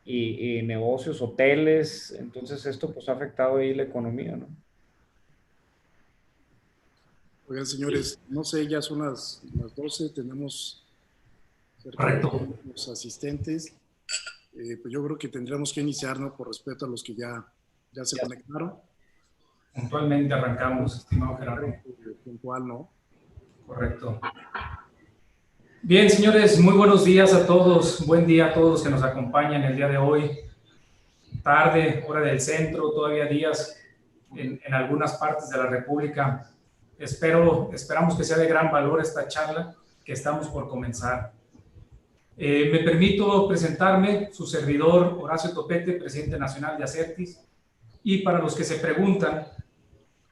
y negocios, hoteles. Entonces esto pues ha afectado ahí la economía, ¿no? Oigan, señores, no sé, ya son las 12, tenemos cerca de Correcto. los asistentes. Pues yo creo que tendríamos que iniciar, ¿no? Por respeto a los que ya se conectaron. Puntualmente arrancamos, estimado Gerardo. Puntual, ¿no? Correcto. Bien, señores, muy buenos días a todos. Buen día a todos los que nos acompañan el día de hoy. Tarde, hora del centro, todavía días en algunas partes de la República. Esperamos que sea de gran valor esta charla que estamos por comenzar. Me permito presentarme, su servidor Horacio Topete, presidente nacional de Acertis. Y para los que se preguntan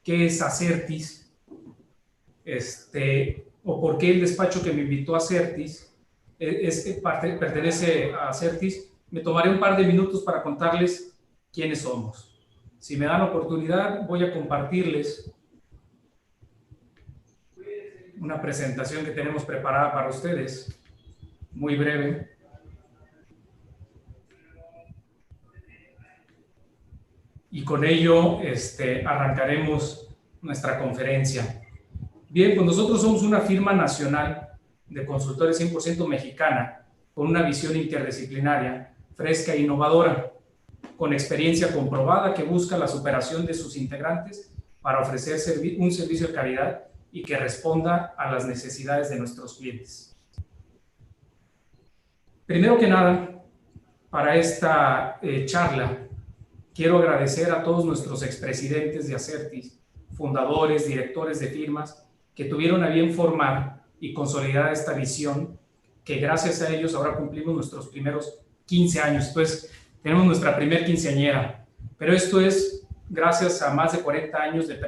qué es Acertis, o por qué el despacho que me invitó a Acertis pertenece a Acertis, me tomaré un par de minutos para contarles quiénes somos. Si me dan la oportunidad, voy a compartirles una presentación que tenemos preparada para ustedes, muy breve. Y con ello arrancaremos nuestra conferencia. Bien, pues nosotros somos una firma nacional de consultores 100% mexicana, con una visión interdisciplinaria, fresca e innovadora, con experiencia comprobada que busca la superación de sus integrantes para ofrecer un servicio de calidad y que responda a las necesidades de nuestros clientes. Primero que nada, para esta charla, quiero agradecer a todos nuestros expresidentes de Acertis, fundadores, directores de firmas, que tuvieron a bien formar y consolidar esta visión, que gracias a ellos ahora cumplimos nuestros primeros 15 años. Pues tenemos nuestra primer quinceañera, pero esto es gracias a más de 40 años de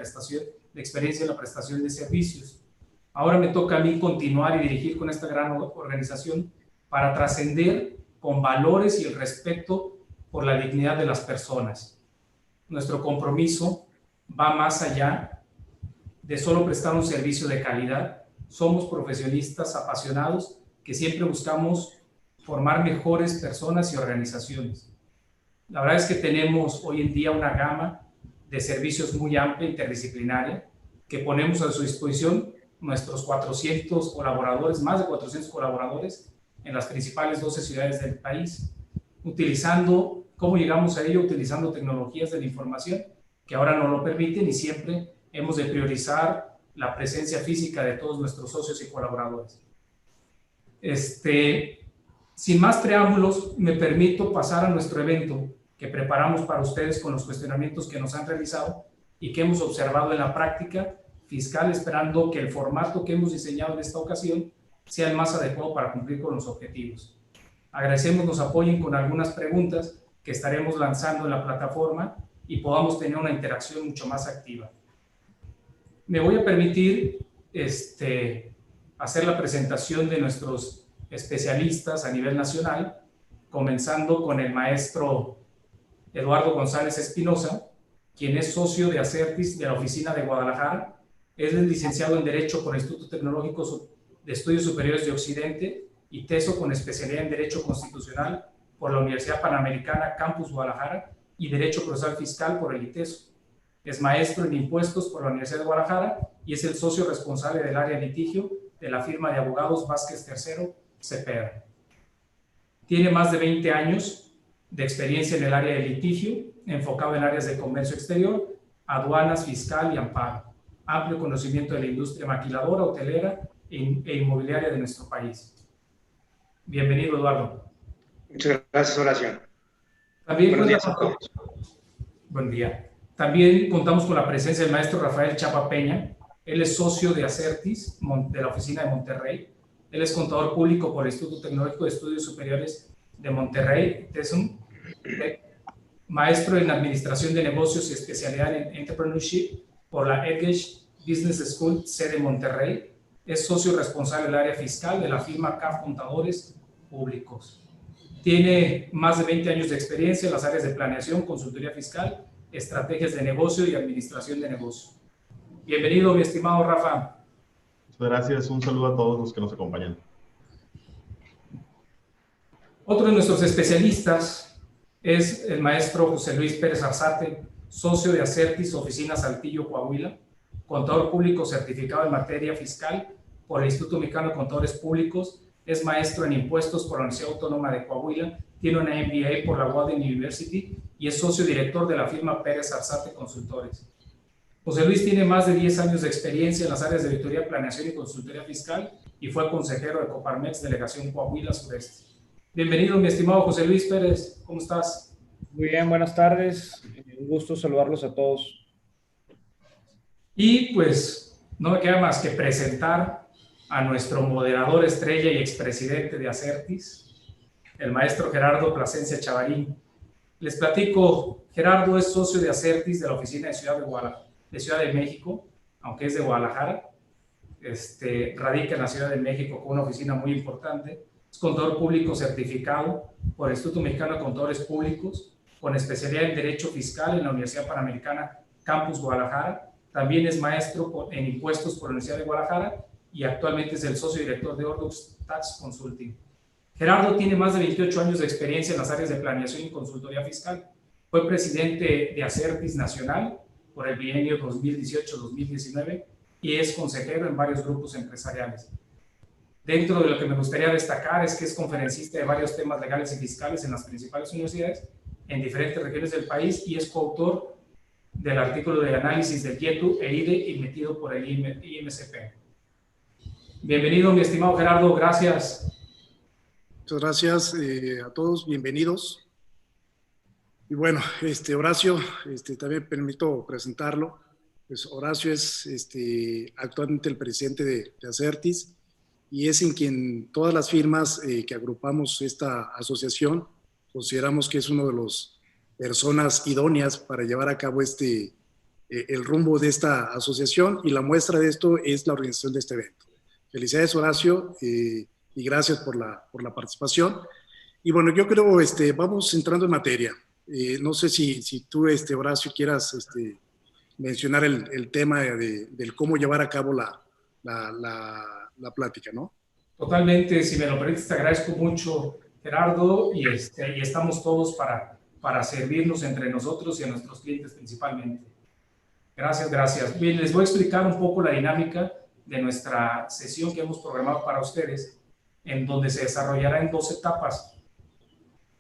experiencia en la prestación de servicios. Ahora me toca a mí continuar y dirigir con esta gran organización para trascender con valores y el respeto por la dignidad de las personas. Nuestro compromiso va más allá de solo prestar un servicio de calidad. Somos profesionistas apasionados que siempre buscamos formar mejores personas y organizaciones. La verdad es que tenemos hoy en día una gama de servicios muy amplia, interdisciplinaria, que ponemos a su disposición nuestros 400 colaboradores, más de 400 colaboradores en las principales 12 ciudades del país, utilizando, ¿cómo llegamos a ello? Utilizando tecnologías de la información que ahora nos lo permiten y siempre hemos de priorizar la presencia física de todos nuestros socios y colaboradores. Sin más preámbulos, me permito pasar a nuestro evento que preparamos para ustedes con los cuestionamientos que nos han realizado y que hemos observado en la práctica fiscal, esperando que el formato que hemos diseñado en esta ocasión sea el más adecuado para cumplir con los objetivos. Agradecemos nos apoyen con algunas preguntas que estaremos lanzando en la plataforma y podamos tener una interacción mucho más activa. Me voy a permitir hacer la presentación de nuestros especialistas a nivel nacional, comenzando con el maestro Eduardo González Espinosa, quien es socio de Acertis de la oficina de Guadalajara. Es licenciado en Derecho por el Instituto Tecnológico de Estudios Superiores de Occidente y teso con especialidad en Derecho Constitucional por la Universidad Panamericana Campus Guadalajara y Derecho Procesal Fiscal por el ITESO. Es maestro en impuestos por la Universidad de Guadalajara y es el socio responsable del área de litigio de la firma de abogados Vázquez III Cepeda. Tiene más de 20 años de experiencia en el área de litigio, enfocado en áreas de comercio exterior, aduanas, fiscal y amparo. Amplio conocimiento de la industria maquiladora, hotelera e inmobiliaria de nuestro país. Bienvenido, Eduardo. Muchas gracias, Horacio. También buen día. También contamos con la presencia del maestro Rafael Chapa Peña. Él es socio de Acertis, de la oficina de Monterrey. Él es contador público por el Instituto Tecnológico de Estudios Superiores de Monterrey, TESUM. Maestro en Administración de Negocios y especialidad en Entrepreneurship por la Edge Business School, sede Monterrey. Es socio responsable del área fiscal de la firma CAF Contadores Públicos. Tiene más de 20 años de experiencia en las áreas de planeación, consultoría fiscal, estrategias de negocio y administración de negocio. Bienvenido, mi estimado Rafa. Muchas gracias. Un saludo a todos los que nos acompañan. Otro de nuestros especialistas es el maestro José Luis Pérez Arzate, socio de Acertis, Oficina Saltillo, Coahuila, contador público certificado en materia fiscal por el Instituto Mexicano de Contadores Públicos, es maestro en impuestos por la Universidad Autónoma de Coahuila, tiene una MBA por la Walden University y es socio director de la firma Pérez Arzate Consultores. José Luis tiene más de 10 años de experiencia en las áreas de auditoría, planeación y consultoría fiscal y fue consejero de Coparmex, Delegación Coahuila Sureste. Bienvenido, mi estimado José Luis Pérez, ¿cómo estás? Muy bien, buenas tardes. Un gusto saludarlos a todos. Y pues no me queda más que presentar a nuestro moderador estrella y expresidente de Acertis, el maestro Gerardo Plasencia Chavarín. Les platico, Gerardo es socio de Acertis de la oficina de Ciudad de México, aunque es de Guadalajara. Radica en la Ciudad de México con una oficina muy importante. Es contador público certificado por el Instituto Mexicano de Contadores Públicos, con especialidad en Derecho Fiscal en la Universidad Panamericana Campus Guadalajara. También es maestro en impuestos por la Universidad de Guadalajara y actualmente es el socio director de Ordux Tax Consulting. Gerardo tiene más de 28 años de experiencia en las áreas de planeación y consultoría fiscal. Fue presidente de Acertis Nacional por el bienio 2018-2019 y es consejero en varios grupos empresariales. Dentro de lo que me gustaría destacar es que es conferencista de varios temas legales y fiscales en las principales universidades en diferentes regiones del país y es coautor del artículo de análisis del YETU e IDE emitido por el IMCP. Bienvenido, mi estimado Gerardo, gracias. Muchas gracias a todos, bienvenidos. Y bueno, Horacio, también me permito presentarlo. Pues Horacio es actualmente el presidente de Acertis y es en quien todas las firmas que agrupamos esta asociación consideramos que es uno de las personas idóneas para llevar a cabo el rumbo de esta asociación, y la muestra de esto es la organización de este evento. Felicidades, Horacio, y gracias por la participación. Y bueno, yo creo, vamos entrando en materia. No sé si tú, Horacio, quieras mencionar el tema del cómo llevar a cabo la plática, ¿no? Totalmente, si me lo permites, te agradezco mucho, Gerardo, y estamos todos para servirnos entre nosotros y a nuestros clientes principalmente. Gracias, gracias. Bien, les voy a explicar un poco la dinámica de nuestra sesión que hemos programado para ustedes, en donde se desarrollará en 2 etapas.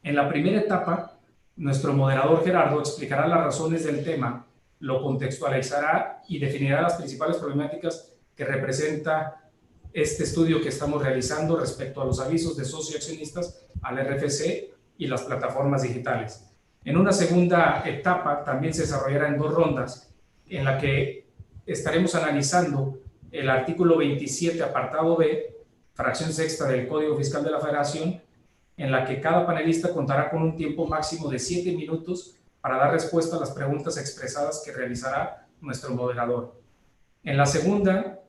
En la primera etapa, nuestro moderador Gerardo explicará las razones del tema, lo contextualizará y definirá las principales problemáticas que representa este estudio que estamos realizando respecto a los avisos de socios y accionistas al RFC y las plataformas digitales. En una segunda etapa también se desarrollará en 2 rondas, en la que estaremos analizando el artículo 27, apartado B, fracción sexta del Código Fiscal de la Federación, en la que cada panelista contará con un tiempo máximo de 7 minutos para dar respuesta a las preguntas expresadas que realizará nuestro moderador. En la segunda,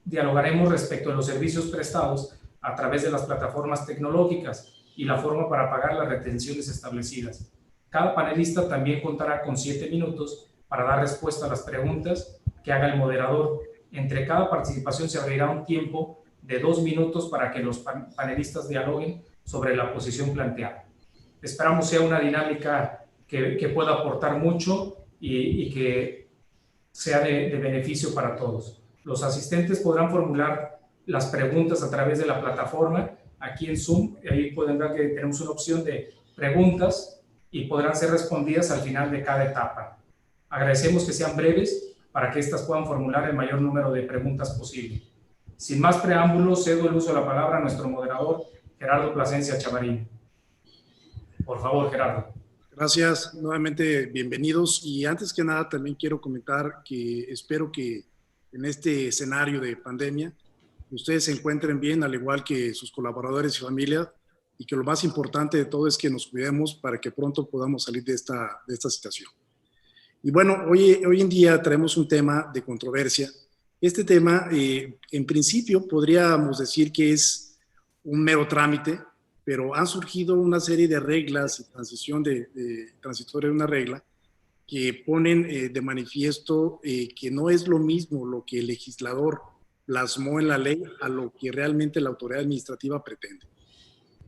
dialogaremos respecto a los servicios prestados a través de las plataformas tecnológicas y la forma para pagar las retenciones establecidas. Cada panelista también contará con 7 minutos para dar respuesta a las preguntas que haga el moderador. Entre cada participación se abrirá un tiempo de 2 minutos para que los panelistas dialoguen sobre la posición planteada. Esperamos sea una dinámica que pueda aportar mucho y que sea de beneficio para todos. Los asistentes podrán formular las preguntas a través de la plataforma aquí en Zoom. Ahí pueden ver que tenemos una opción de preguntas y podrán ser respondidas al final de cada etapa. Agradecemos que sean breves para que éstas puedan formular el mayor número de preguntas posible. Sin más preámbulos, cedo el uso de la palabra a nuestro moderador, Gerardo Plasencia Chavarín. Por favor, Gerardo. Gracias, nuevamente bienvenidos. Y antes que nada también quiero comentar que espero que en este escenario de pandemia ustedes se encuentren bien, al igual que sus colaboradores y familia, y que lo más importante de todo es que nos cuidemos para que pronto podamos salir de esta situación. Y bueno, hoy en día traemos un tema de controversia. Este tema, en principio, podríamos decir que es un mero trámite, pero han surgido una serie de reglas y transitoria de una regla que ponen de manifiesto que no es lo mismo lo que el legislador plasmó en la ley a lo que realmente la autoridad administrativa pretende.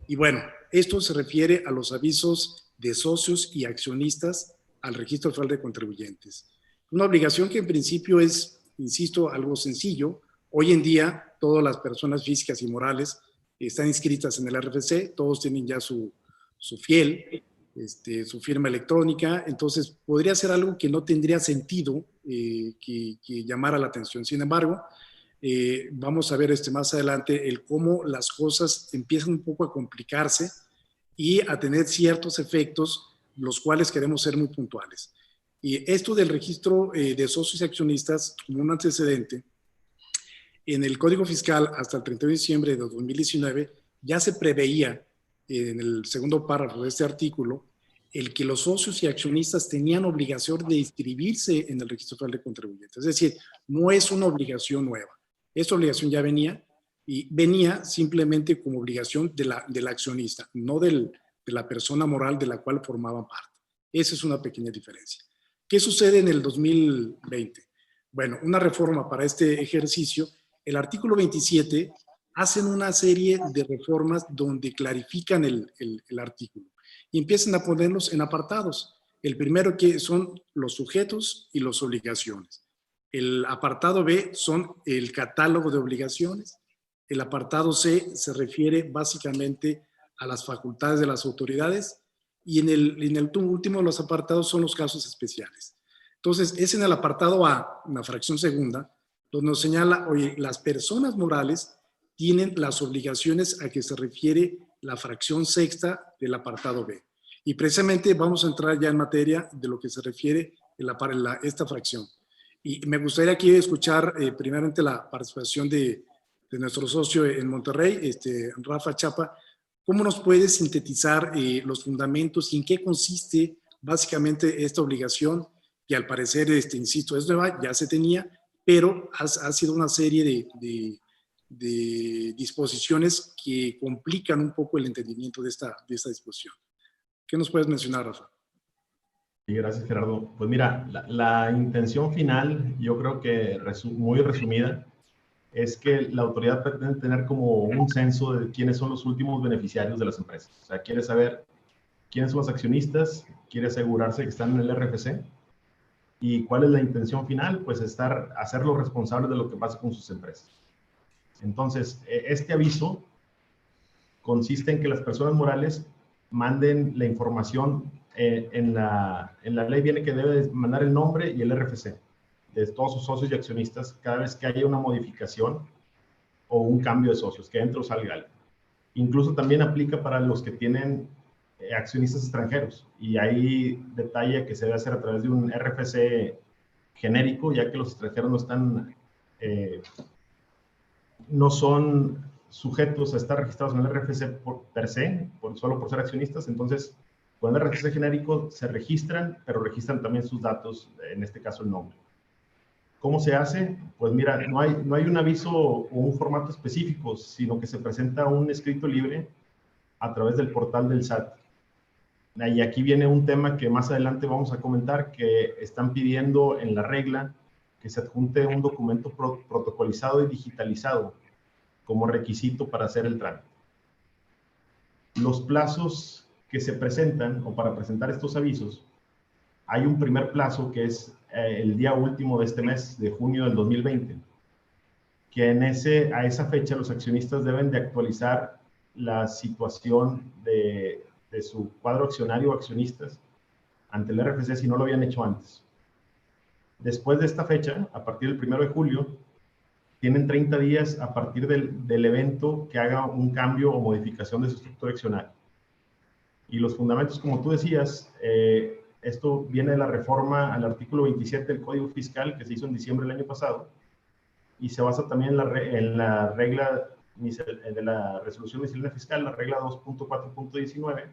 Y bueno, esto se refiere a los avisos de socios y accionistas al Registro Federal de Contribuyentes. Una obligación que en principio es, insisto, algo sencillo. Hoy en día todas las personas físicas y morales están inscritas en el RFC, todos tienen ya su fiel, su firma electrónica, entonces podría ser algo que no tendría sentido que llamara la atención. Sin embargo, vamos a ver más adelante cómo las cosas empiezan un poco a complicarse y a tener ciertos efectos, los cuales queremos ser muy puntuales. Y esto del registro de socios y accionistas, como un antecedente, en el Código Fiscal hasta el 31 de diciembre de 2019 ya se preveía en el segundo párrafo de este artículo el que los socios y accionistas tenían obligación de inscribirse en el Registro Federal de Contribuyentes. Es decir, no es una obligación nueva. Esta obligación ya venía y venía simplemente como obligación del accionista, no de la persona moral de la cual formaban parte. Esa es una pequeña diferencia. ¿Qué sucede en el 2020? Bueno, una reforma para este ejercicio. El artículo 27 hacen una serie de reformas donde clarifican el artículo y empiezan a ponerlos en apartados. El primero que son los sujetos y las obligaciones. El apartado B son el catálogo de obligaciones. El apartado C se refiere básicamente a las facultades de las autoridades y en el último de los apartados son los casos especiales. Entonces, es en el apartado A, una fracción segunda, donde nos señala, oye, las personas morales tienen las obligaciones a que se refiere la fracción sexta del apartado B. Y precisamente vamos a entrar ya en materia de lo que se refiere esta fracción. Y me gustaría aquí escuchar primeramente la participación de nuestro socio en Monterrey, Rafa Chapa. ¿Cómo nos puede sintetizar los fundamentos y en qué consiste básicamente esta obligación? Que al parecer, insisto, es nueva, ya se tenía, pero ha sido una serie de disposiciones que complican un poco el entendimiento de esta disposición. ¿Qué nos puedes mencionar, Rafa? Sí, gracias, Gerardo. Pues mira, la intención final, yo creo que muy resumida, es que la autoridad pretende tener como un censo de quiénes son los últimos beneficiarios de las empresas. O sea, quiere saber quiénes son los accionistas, quiere asegurarse que están en el RFC. ¿Y cuál es la intención final? Pues hacerlos responsables de lo que pasa con sus empresas. Entonces, este aviso consiste en que las personas morales manden la información. En la ley viene que debe mandar el nombre y el RFC de todos sus socios y accionistas cada vez que haya una modificación o un cambio de socios, que entre o salga algo. Incluso también aplica para los que tienen accionistas extranjeros, y ahí detalla que se debe hacer a través de un RFC genérico, ya que los extranjeros no son sujetos a estar registrados en el RFC per se, solo por ser accionistas. Entonces, con el RFC genérico se registran, pero registran también sus datos, en este caso el nombre. ¿Cómo se hace? Pues mira, no hay un aviso o un formato específico, sino que se presenta un escrito libre a través del portal del SAT. Y aquí viene un tema que más adelante vamos a comentar, que están pidiendo en la regla que se adjunte un documento protocolizado y digitalizado como requisito para hacer el trámite. Los plazos que se presentan, o para presentar estos avisos, hay un primer plazo que es el día último de este mes, de junio del 2020, que a esa fecha los accionistas deben de actualizar la situación de su cuadro accionario o accionistas ante el RFC si no lo habían hecho antes. Después de esta fecha, a partir del 1 de julio, tienen 30 días a partir del evento que haga un cambio o modificación de su estructura accionaria. Y los fundamentos, como tú decías, esto viene de la reforma al artículo 27 del Código Fiscal que se hizo en diciembre del año pasado, y se basa también en la regla de la resolución miscelánea fiscal, la regla 2.4.19,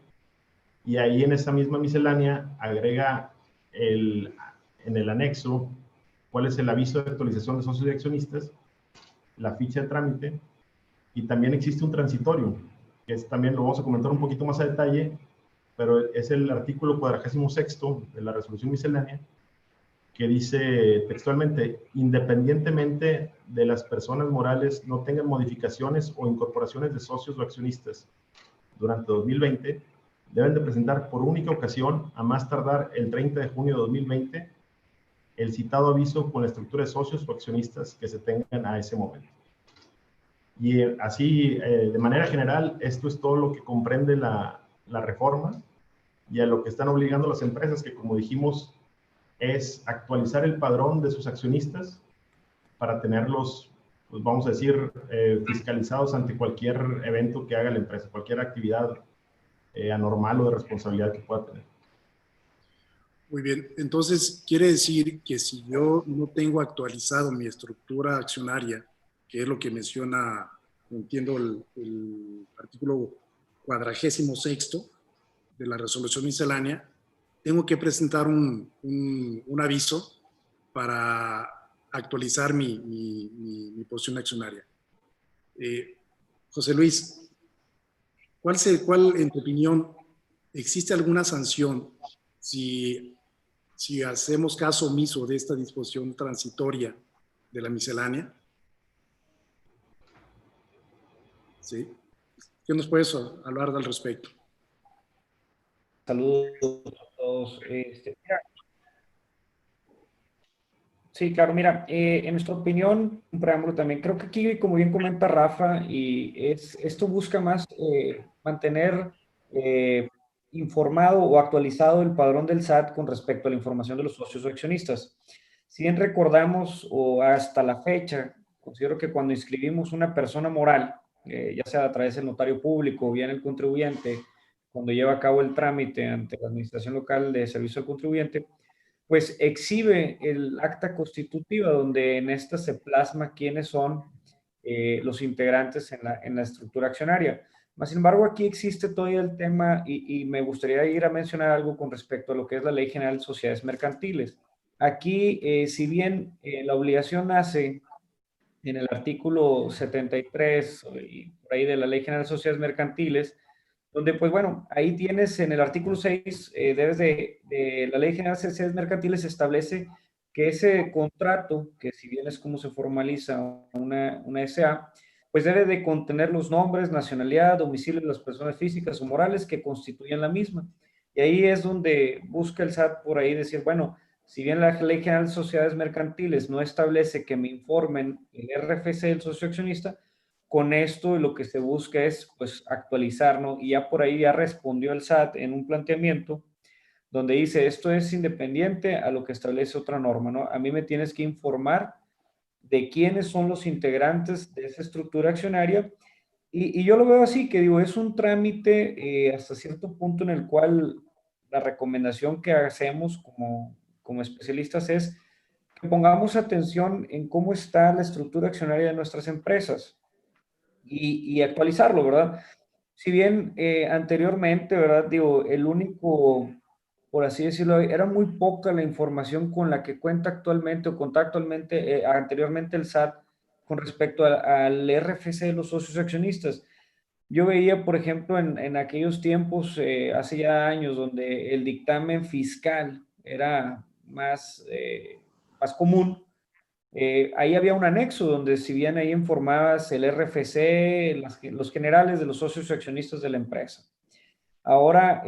y ahí en esa misma miscelánea agrega en el anexo cuál es el aviso de actualización de socios y accionistas, la ficha de trámite, y también existe un transitorio, que también lo vamos a comentar un poquito más a detalle, pero es el artículo 46º de la resolución miscelánea, que dice textualmente: independientemente de las personas morales no tengan modificaciones o incorporaciones de socios o accionistas durante 2020, deben de presentar por única ocasión, a más tardar el 30 de junio de 2020, el citado aviso con la estructura de socios o accionistas que se tengan a ese momento. Y así, de manera general, esto es todo lo que comprende la reforma, y a lo que están obligando las empresas, que como dijimos, es actualizar el padrón de sus accionistas para tenerlos, pues vamos a decir, fiscalizados ante cualquier evento que haga la empresa, cualquier actividad anormal o de responsabilidad que pueda tener. Muy bien, entonces quiere decir que si yo no tengo actualizado mi estructura accionaria, que es lo que menciona, entiendo, el artículo 46º de la resolución miscelánea, tengo que presentar un aviso para actualizar mi posición accionaria. José Luis, ¿cuál, en tu opinión, existe alguna sanción si hacemos caso omiso de esta disposición transitoria de la miscelánea? ¿Sí? ¿Qué nos puedes hablar al respecto? Saludos a todos. Mira, sí, claro, mira, en nuestra opinión, un preámbulo también, creo que aquí, como bien comenta Rafa, esto busca más mantener eh, informado o actualizado el padrón del SAT con respecto a la información de los socios o accionistas. Si bien recordamos, o hasta la fecha, considero que cuando inscribimos una persona moral, ya sea a través del notario público o bien el contribuyente, cuando lleva a cabo el trámite ante la Administración Local de Servicio al Contribuyente, pues exhibe el acta constitutiva donde en esta se plasma quiénes son los integrantes en la estructura accionaria. Sin embargo, aquí existe todavía el tema y me gustaría ir a mencionar algo con respecto a lo que es la Ley General de Sociedades Mercantiles. Aquí, si bien la obligación nace en el artículo 73 y por ahí de la Ley General de Sociedades Mercantiles, donde pues bueno, ahí tienes en el artículo 6, debes de la Ley General de Sociedades Mercantiles establece que ese contrato, que si bien es como se formaliza una SA, pues debe de contener los nombres, nacionalidad, domicilio de las personas físicas o morales que constituyen la misma. Y ahí es donde busca el SAT por ahí decir, bueno, si bien la Ley General de Sociedades Mercantiles no establece que me informen el RFC del socio accionista, con esto lo que se busca es pues actualizar, ¿no? Y ya por ahí ya respondió el SAT en un planteamiento donde dice, esto es independiente a lo que establece otra norma, ¿no? A mí me tienes que informar de quiénes son los integrantes de esa estructura accionaria y yo lo veo así, que digo, es un trámite hasta cierto punto en el cual la recomendación que hacemos como especialistas es que pongamos atención en cómo está la estructura accionaria de nuestras empresas y actualizarlo, ¿verdad? Si bien anteriormente, ¿verdad? Digo, el único, por así decirlo, era muy poca la información con la que cuenta actualmente o contacta actualmente, anteriormente el SAT con respecto al RFC de los socios accionistas. Yo veía, por ejemplo, en aquellos tiempos, hace ya años, donde el dictamen fiscal era más común. Ahí había un anexo donde si bien ahí informabas el RFC, los generales de los socios y accionistas de la empresa. Ahora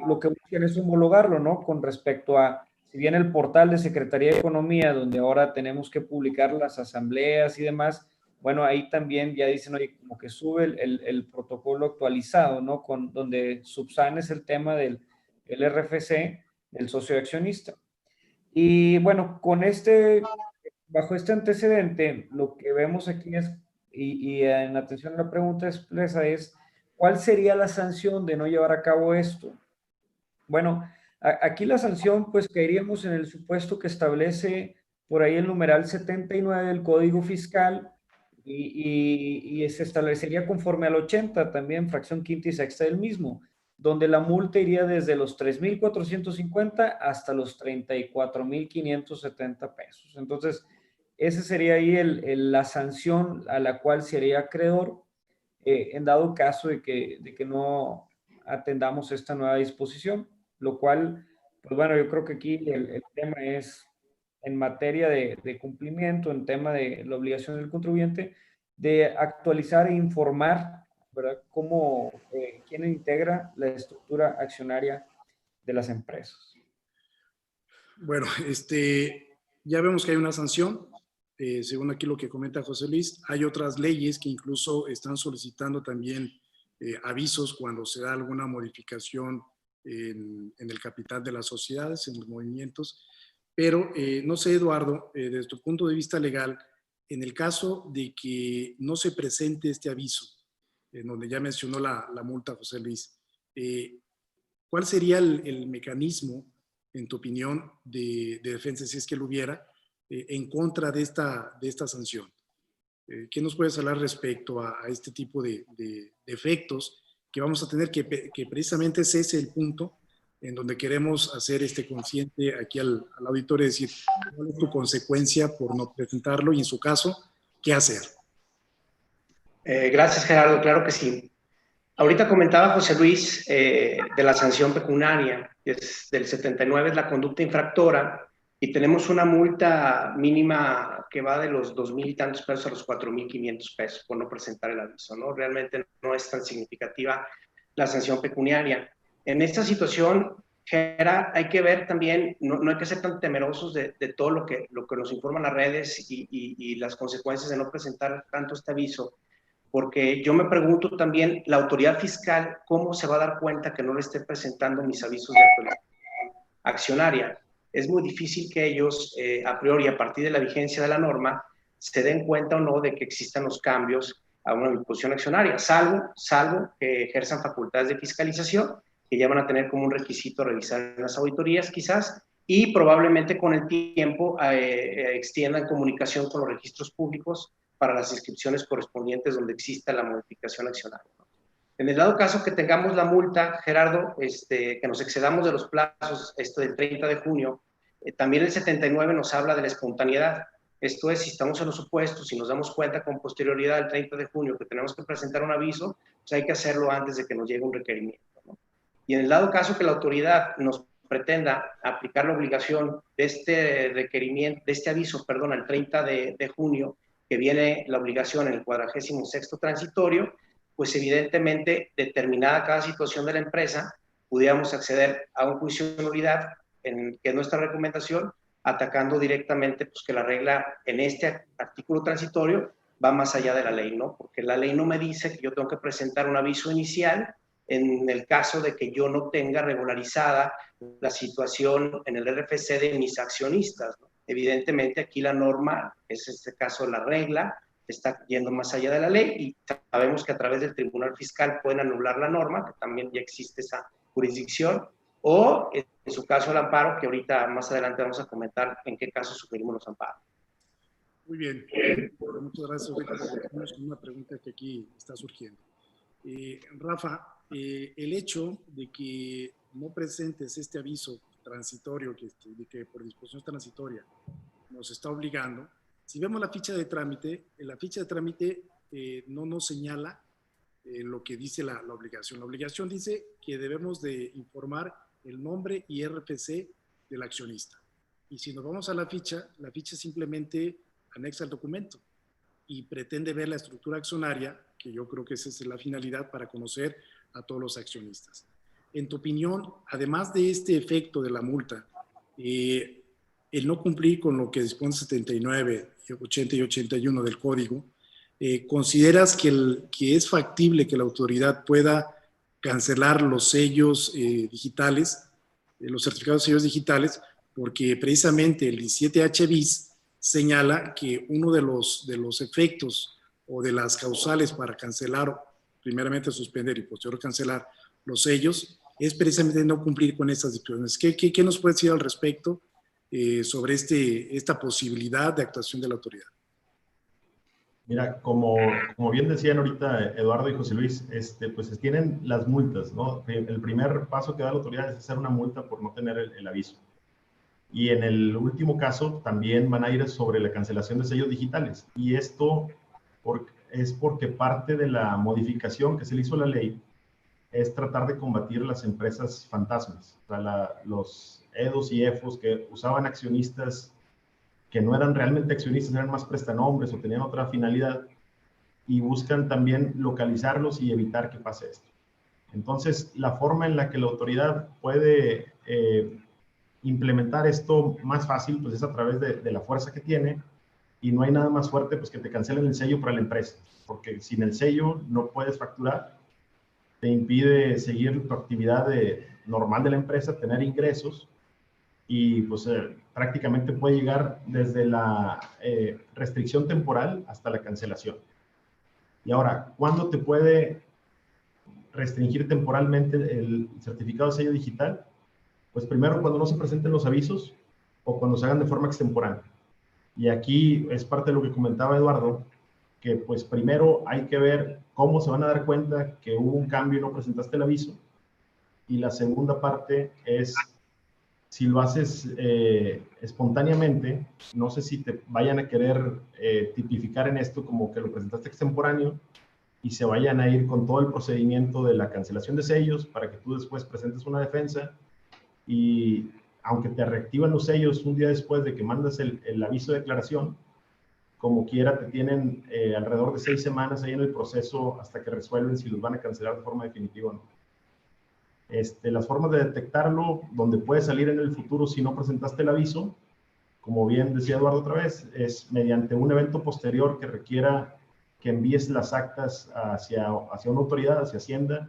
lo que buscan es homologarlo, ¿no? Con respecto a, si bien el portal de Secretaría de Economía, donde ahora tenemos que publicar las asambleas y demás, bueno, ahí también ya dicen, oye, como que sube el protocolo actualizado, ¿no? Donde subsanes el tema del el RFC del socio accionista. Y bueno, bajo este antecedente, lo que vemos aquí es, y en atención a la pregunta expresa es, ¿cuál sería la sanción de no llevar a cabo esto? Bueno, aquí la sanción, pues caeríamos en el supuesto que establece por ahí el numeral 79 del Código Fiscal y se establecería conforme al 80 también, fracción quinta y sexta del mismo, donde la multa iría desde los 3,450 hasta los 34,570 pesos. Entonces, esa sería ahí la sanción a la cual sería acreedor en dado caso de que no atendamos esta nueva disposición, lo cual, pues bueno, yo creo que aquí el tema es en materia de cumplimiento, en tema de la obligación del contribuyente, de actualizar e informar ¿verdad? ¿Cómo, quién integra la estructura accionaria de las empresas? Bueno, ya vemos que hay una sanción, según aquí lo que comenta José Luis. Hay otras leyes que incluso están solicitando también avisos cuando se da alguna modificación en el capital de las sociedades, en los movimientos. Pero no sé, Eduardo, desde tu punto de vista legal, en el caso de que no se presente este aviso, en donde ya mencionó la multa José Luis, ¿cuál sería el mecanismo, en tu opinión, de defensa, si es que lo hubiera, en contra de esta sanción? ¿Qué nos puedes hablar respecto a este tipo de efectos que vamos a tener, que precisamente ese es el punto en donde queremos hacer consciente aquí al auditorio, decir, ¿cuál es tu consecuencia por no presentarlo? Y en su caso, ¿qué hacer? Gracias, Gerardo. Claro que sí. Ahorita comentaba José Luis de la sanción pecuniaria, que es del 79, es la conducta infractora, y tenemos una multa mínima que va de los 2,000 y tantos pesos a los 4,500 pesos por no presentar el aviso, ¿no? Realmente no es tan significativa la sanción pecuniaria. En esta situación, Gera, hay que ver también, no hay que ser tan temerosos de todo lo que nos informan las redes y las consecuencias de no presentar tanto este aviso, porque yo me pregunto también, la autoridad fiscal, ¿cómo se va a dar cuenta que no le esté presentando mis avisos de actualización accionaria? Es muy difícil que ellos, a priori, a partir de la vigencia de la norma, se den cuenta o no de que existan los cambios a una disposición accionaria, salvo que ejerzan facultades de fiscalización, que ya van a tener como un requisito revisar en las auditorías quizás, y probablemente con el tiempo extiendan comunicación con los registros públicos para las inscripciones correspondientes donde exista la modificación accionaria. En el dado caso que tengamos la multa, Gerardo, que nos excedamos de los plazos del 30 de junio, también el 79 nos habla de la espontaneidad. Esto es, si estamos en los supuestos, si nos damos cuenta con posterioridad al 30 de junio que tenemos que presentar un aviso, pues hay que hacerlo antes de que nos llegue un requerimiento, ¿no? Y en el dado caso que la autoridad nos pretenda aplicar la obligación de este requerimiento, de este aviso, perdón, al 30 de junio, que viene la obligación en el 46º transitorio, pues evidentemente, determinada cada situación de la empresa, pudiéramos acceder a un juicio de nulidad, que es nuestra recomendación, atacando directamente pues, que la regla en este artículo transitorio va más allá de la ley, ¿no? Porque la ley no me dice que yo tengo que presentar un aviso inicial en el caso de que yo no tenga regularizada la situación en el RFC de mis accionistas, ¿no? Evidentemente aquí la norma, es este caso la regla, está yendo más allá de la ley y sabemos que a través del Tribunal Fiscal pueden anular la norma, que también ya existe esa jurisdicción, o en su caso el amparo, que ahorita más adelante vamos a comentar en qué caso sugerimos los amparos. Muy bien, muchas gracias. Ahorita tenemos una pregunta que aquí está surgiendo. Rafa, el hecho de que no presentes este aviso transitorio, que por disposición transitoria nos está obligando, si vemos la ficha de trámite, no nos señala lo que dice la obligación. La obligación dice que debemos de informar el nombre y RFC del accionista. Y si nos vamos a la ficha simplemente anexa el documento y pretende ver la estructura accionaria, que yo creo que esa es la finalidad para conocer a todos los accionistas. En tu opinión, además de este efecto de la multa, el no cumplir con lo que dispone 79, 80 y 81 del código, ¿consideras que es factible que la autoridad pueda cancelar los sellos digitales, los certificados de sellos digitales? Porque precisamente el 17H bis señala que uno de los efectos o de las causales para cancelar, primeramente suspender y posterior cancelar los sellos, es precisamente no cumplir con estas disposiciones. ¿Qué nos puede decir al respecto sobre esta posibilidad de actuación de la autoridad? Mira, como bien decían ahorita Eduardo y José Luis, pues tienen las multas, ¿no? El primer paso que da la autoridad es hacer una multa por no tener el aviso. Y en el último caso también van a ir sobre la cancelación de sellos digitales. Y esto es porque parte de la modificación que se le hizo a la ley es tratar de combatir las empresas fantasmas. O sea, los EDOs y EFOs que usaban accionistas que no eran realmente accionistas, eran más prestanombres o tenían otra finalidad, y buscan también localizarlos y evitar que pase esto. Entonces, la forma en la que la autoridad puede implementar esto más fácil, pues es a través de la fuerza que tiene, y no hay nada más fuerte pues que te cancelen el sello para la empresa, porque sin el sello no puedes facturar, te impide seguir tu actividad normal de la empresa, tener ingresos, y pues prácticamente puede llegar desde la restricción temporal hasta la cancelación. Y ahora, ¿cuándo te puede restringir temporalmente el certificado de sello digital? Pues primero cuando no se presenten los avisos o cuando se hagan de forma extemporánea. Y aquí es parte de lo que comentaba Eduardo, que pues primero hay que ver cómo se van a dar cuenta que hubo un cambio y no presentaste el aviso. Y la segunda parte es, si lo haces espontáneamente, no sé si te vayan a querer tipificar en esto como que lo presentaste extemporáneo y se vayan a ir con todo el procedimiento de la cancelación de sellos para que tú después presentes una defensa, y aunque te reactivan los sellos un día después de que mandas el aviso de declaración, como quiera te tienen alrededor de 6 semanas ahí en el proceso hasta que resuelven si los van a cancelar de forma definitiva o no. Las formas de detectarlo, donde puede salir en el futuro si no presentaste el aviso, como bien decía Eduardo otra vez, es mediante un evento posterior que requiera que envíes las actas hacia una autoridad, hacia Hacienda,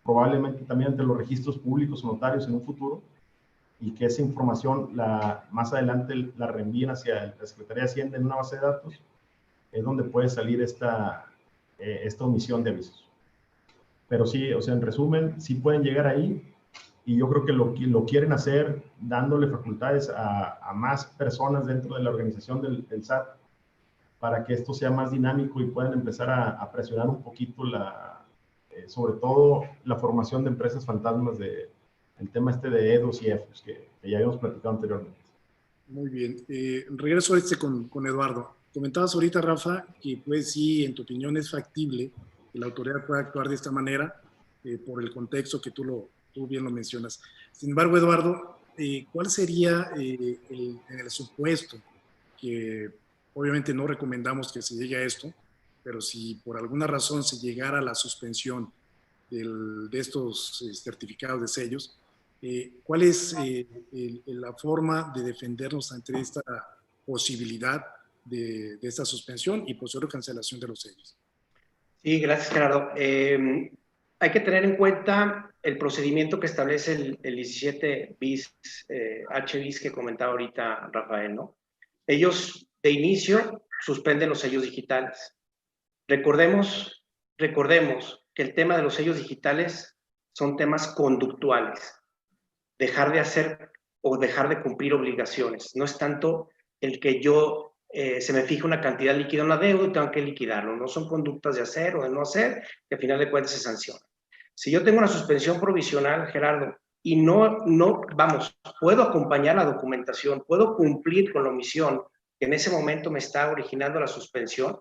probablemente también ante los registros públicos o notarios en un futuro, y que esa información más adelante la reenvíen hacia la Secretaría de Hacienda en una base de datos, es donde puede salir esta omisión de avisos. Pero sí, o sea, en resumen, sí pueden llegar ahí, y yo creo que lo quieren hacer dándole facultades a más personas dentro de la organización del SAT para que esto sea más dinámico y puedan empezar a presionar un poquito sobre todo la formación de empresas fantasmas, el tema de EDOS y EFOS que ya habíamos platicado anteriormente. Muy bien. Regreso con Eduardo. Comentabas ahorita, Rafa, que pues sí, en tu opinión es factible que la autoridad pueda actuar de esta manera por el contexto que tú bien lo mencionas. Sin embargo, Eduardo, ¿cuál sería en el supuesto que obviamente no recomendamos que se llegue a esto, pero si por alguna razón se llegara a la suspensión de estos certificados de sellos, ¿cuál es la forma de defendernos ante esta posibilidad de esta suspensión y posterior cancelación de los sellos? Sí, gracias, Gerardo. Hay que tener en cuenta el procedimiento que establece el 17 bis, H bis que comentaba ahorita Rafael, ¿no? Ellos de inicio suspenden los sellos digitales. Recordemos que el tema de los sellos digitales son temas conductuales. Dejar de hacer o dejar de cumplir obligaciones. No es tanto el que yo se me fije una cantidad líquida en la deuda y tengo que liquidarlo. No son conductas de hacer o de no hacer, que al final de cuentas se sancionan. Si yo tengo una suspensión provisional, Gerardo, y vamos, puedo acompañar la documentación, puedo cumplir con la omisión que en ese momento me está originando la suspensión,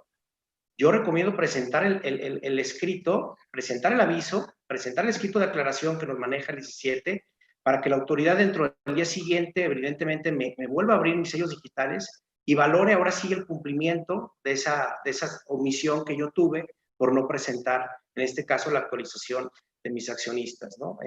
yo recomiendo presentar el escrito, presentar el aviso, presentar el escrito de aclaración que nos maneja el 17, para que la autoridad dentro del día siguiente, evidentemente, me vuelva a abrir mis sellos digitales y valore ahora sí el cumplimiento de esa omisión que yo tuve por no presentar, en este caso, la actualización de mis accionistas, ¿no?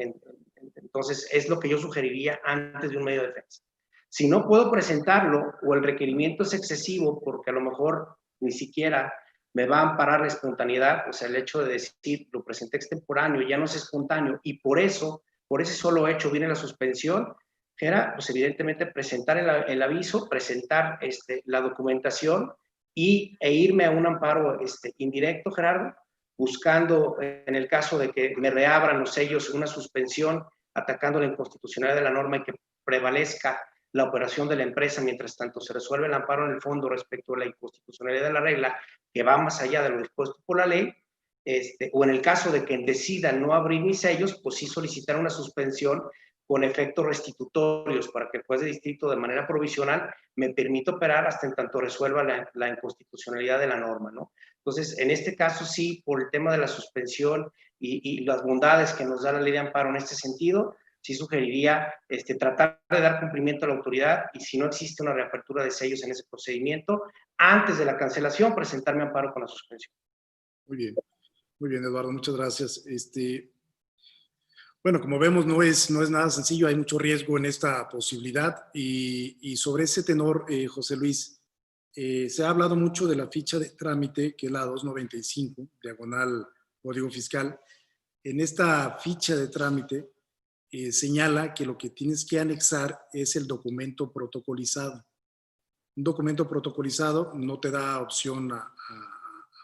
Entonces, es lo que yo sugeriría antes de un medio de defensa. Si no puedo presentarlo o el requerimiento es excesivo porque a lo mejor ni siquiera me va a amparar la espontaneidad, o sea, el hecho de decir, lo presenté extemporáneo, ya no es espontáneo, y por ese solo hecho viene la suspensión, Gera, pues evidentemente presentar el aviso, presentar la documentación e irme a un amparo indirecto, Gerardo, buscando, en el caso de que me reabran los sellos, una suspensión, atacando la inconstitucionalidad de la norma y que prevalezca la operación de la empresa mientras tanto se resuelve el amparo en el fondo respecto a la inconstitucionalidad de la regla, que va más allá de lo dispuesto por la ley, o en el caso de que decida no abrir mis sellos, pues sí solicitar una suspensión con efectos restitutorios para que el juez de distrito de manera provisional me permita operar hasta en tanto resuelva la inconstitucionalidad de la norma, ¿no? Entonces, en este caso sí, por el tema de la suspensión y las bondades que nos da la ley de amparo en este sentido, sí sugeriría tratar de dar cumplimiento a la autoridad y si no existe una reapertura de sellos en ese procedimiento, antes de la cancelación, presentarme amparo con la suspensión. Muy bien, Eduardo, muchas gracias. Bueno, como vemos, no es nada sencillo, hay mucho riesgo en esta posibilidad y sobre ese tenor, José Luis, se ha hablado mucho de la ficha de trámite, que es la 295, diagonal Código Fiscal. En esta ficha de trámite señala que lo que tienes que anexar es el documento protocolizado. Un documento protocolizado no te da opción a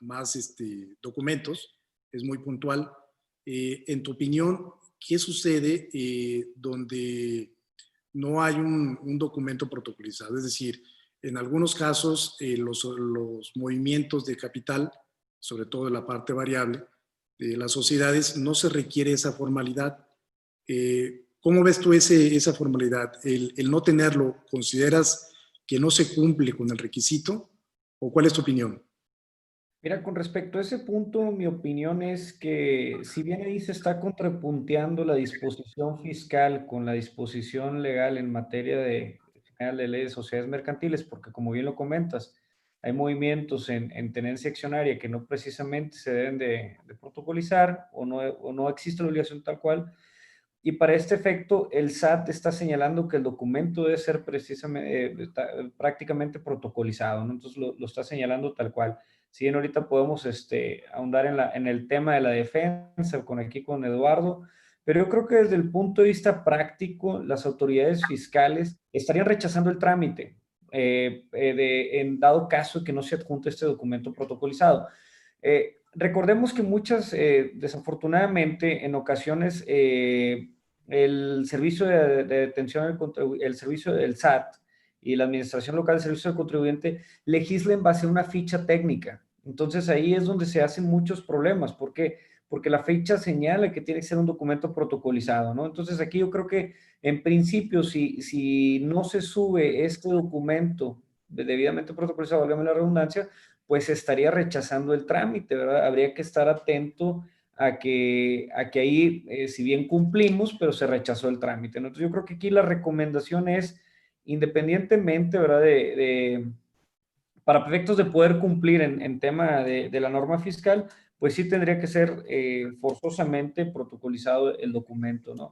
más documentos, es muy puntual. En tu opinión, ¿qué sucede donde no hay un documento protocolizado? Es decir, en algunos casos los movimientos de capital, sobre todo en la parte variable de las sociedades, no se requiere esa formalidad. ¿Cómo ves tú esa formalidad? El no tenerlo, ¿consideras que no se cumple con el requisito? ¿O cuál es tu opinión? Mira, con respecto a ese punto, mi opinión es que si bien ahí se está contrapunteando la disposición fiscal con la disposición legal en materia de ley de sociedades mercantiles, porque como bien lo comentas, hay movimientos en tenencia accionaria que no precisamente se deben de protocolizar o no existe la obligación tal cual. Y para este efecto, el SAT está señalando que el documento debe ser precisamente, prácticamente protocolizado, ¿no? Entonces lo está señalando tal cual. Si bien ahorita podemos ahondar en el tema de la defensa con Eduardo, pero yo creo que desde el punto de vista práctico, las autoridades fiscales estarían rechazando el trámite en dado caso que no se adjunte este documento protocolizado. Recordemos que desafortunadamente, en ocasiones, el servicio de detención el servicio del SAT y la Administración Local del Servicio del Contribuyente legisla en base a una ficha técnica. Entonces ahí es donde se hacen muchos problemas. ¿Por qué? Porque la ficha señala que tiene que ser un documento protocolizado, ¿no? Entonces aquí yo creo que en principio, si no se sube este documento debidamente protocolizado, válgame la redundancia, pues estaría rechazando el trámite, ¿verdad? Habría que estar atento a que ahí, si bien cumplimos, pero se rechazó el trámite, ¿no? Entonces yo creo que aquí la recomendación es, independientemente, ¿verdad? Para efectos de poder cumplir en tema de la norma fiscal, pues sí tendría que ser forzosamente protocolizado el documento, ¿no?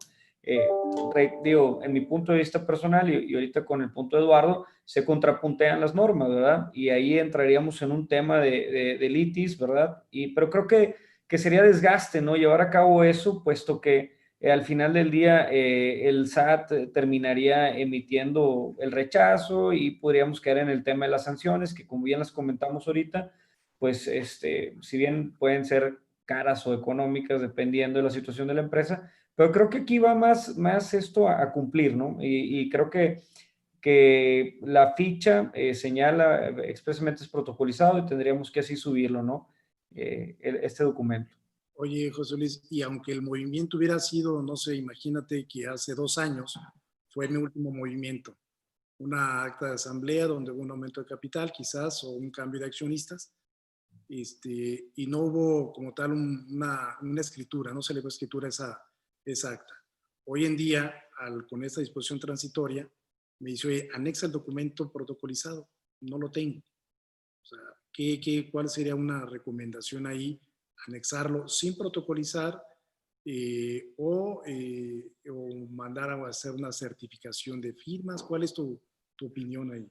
Digo, en mi punto de vista personal y ahorita con el punto de Eduardo, se contrapuntean las normas, ¿verdad? Y ahí entraríamos en un tema de litis, ¿verdad? Pero creo que sería desgaste, ¿no? Llevar a cabo eso, puesto que al final del día el SAT terminaría emitiendo el rechazo y podríamos caer en el tema de las sanciones, que como bien las comentamos ahorita, pues si bien pueden ser caras o económicas dependiendo de la situación de la empresa, pero creo que aquí va más esto a cumplir, ¿no? Y creo que la ficha señala expresamente es protocolizado y tendríamos que así subirlo, ¿no? Este documento. Oye, José Luis, y aunque el movimiento hubiera sido, no sé, imagínate que hace 2 años fue mi último movimiento, una acta de asamblea donde hubo un aumento de capital quizás o un cambio de accionistas, y no hubo como tal una escritura, no se le dio escritura a esa acta. Hoy en día, con esta disposición transitoria, me dice, oye, anexa el documento protocolizado, no lo tengo. O sea, ¿cuál sería una recomendación ahí? Anexarlo sin protocolizar o mandar a hacer una certificación de firmas. ¿Cuál es tu opinión ahí?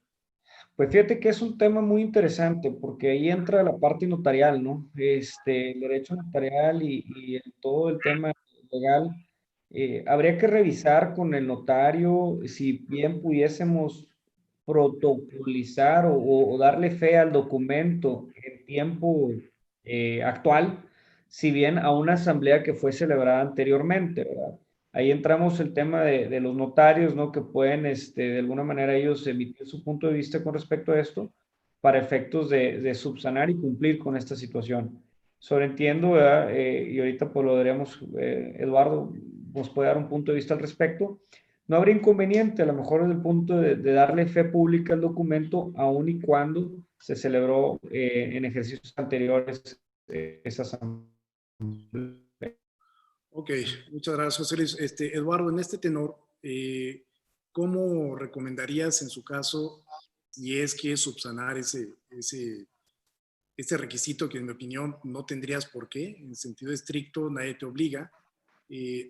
Pues fíjate que es un tema muy interesante porque ahí entra la parte notarial, ¿no? El derecho notarial y todo el tema legal. Habría que revisar con el notario si bien pudiésemos protocolizar o darle fe al documento en tiempo actual, si bien a una asamblea que fue celebrada anteriormente, ¿verdad? Ahí entramos el tema de los notarios, ¿no? Que pueden, de alguna manera, ellos emitir su punto de vista con respecto a esto para efectos de subsanar y cumplir con esta situación. Sobreentiendo, ¿verdad? Y ahorita pues lo daríamos, Eduardo nos puede dar un punto de vista al respecto. No habría inconveniente, a lo mejor desde el punto de darle fe pública al documento, aun y cuando se celebró en ejercicios anteriores esa asamblea. Ok, muchas gracias, José Luis. Eduardo, en este tenor, ¿cómo recomendarías en su caso, si es que subsanar este requisito que en mi opinión no tendrías por qué, en sentido estricto nadie te obliga.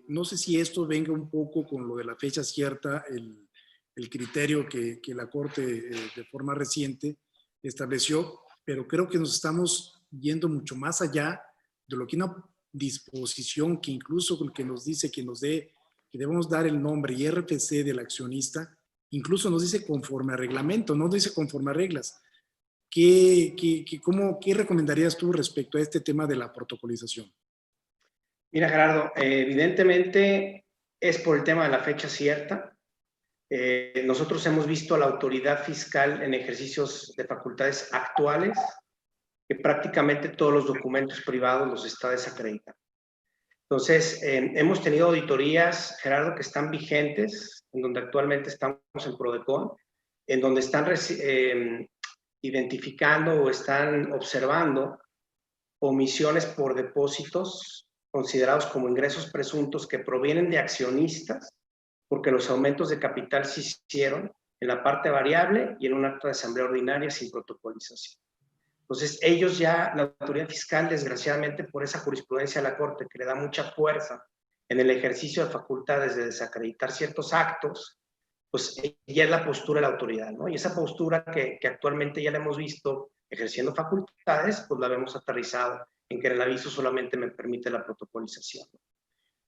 No sé si esto venga un poco con lo de la fecha cierta, el criterio que la Corte de forma reciente estableció, pero creo que nos estamos yendo mucho más allá de lo que una disposición que incluso que nos dice que debemos dar el nombre y RFC del accionista, incluso nos dice conforme a reglamento, no dice conforme a reglas. ¿Qué recomendarías tú respecto a este tema de la protocolización? Mira, Gerardo, evidentemente es por el tema de la fecha cierta. Nosotros hemos visto a la autoridad fiscal en ejercicios de facultades actuales que prácticamente todos los documentos privados los está desacreditando. Entonces, hemos tenido auditorías, Gerardo, que están vigentes, en donde actualmente estamos en Prodecon, en donde están identificando o están observando omisiones por depósitos considerados como ingresos presuntos que provienen de accionistas, porque los aumentos de capital se hicieron en la parte variable y en un acto de asamblea ordinaria sin protocolización. Entonces, ellos ya, la autoridad fiscal, desgraciadamente, por esa jurisprudencia de la Corte, que le da mucha fuerza en el ejercicio de facultades de desacreditar ciertos actos, pues ya es la postura de la autoridad, ¿no? Y esa postura que actualmente ya la hemos visto ejerciendo facultades, pues la vemos aterrizado en que el aviso solamente me permite la protocolización.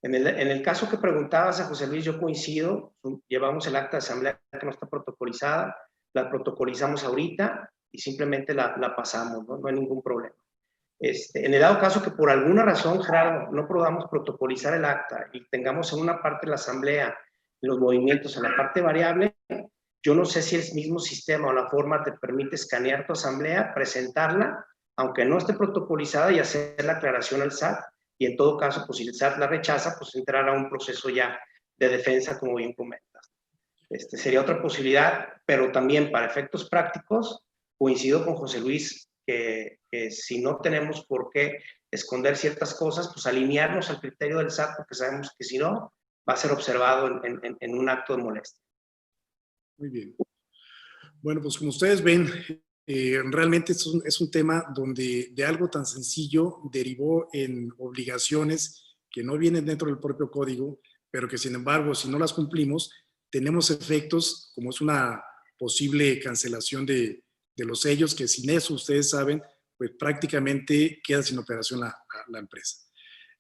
En el caso que preguntabas a José Luis, yo coincido, llevamos el acta de asamblea que no está protocolizada, la protocolizamos ahorita y simplemente la pasamos, ¿no? No hay ningún problema. En el dado caso que por alguna razón, Gerardo, no podamos protocolizar el acta y tengamos en una parte de la asamblea los movimientos en la parte variable, yo no sé si el mismo sistema o la forma te permite escanear tu asamblea, presentarla, aunque no esté protocolizada, y hacer la aclaración al SAT, y en todo caso, pues si el SAT la rechaza, pues entrar a un proceso ya de defensa, como bien comentas. Sería otra posibilidad, pero también para efectos prácticos, coincido con José Luis, que si no tenemos por qué esconder ciertas cosas, pues alinearnos al criterio del SAT, porque sabemos que si no, va a ser observado en un acto de molestia. Muy bien. Bueno, pues como ustedes ven, realmente es un tema donde de algo tan sencillo derivó en obligaciones que no vienen dentro del propio código, pero que sin embargo, si no las cumplimos, tenemos efectos como es una posible cancelación de los sellos, que sin eso, ustedes saben, pues prácticamente queda sin operación la empresa.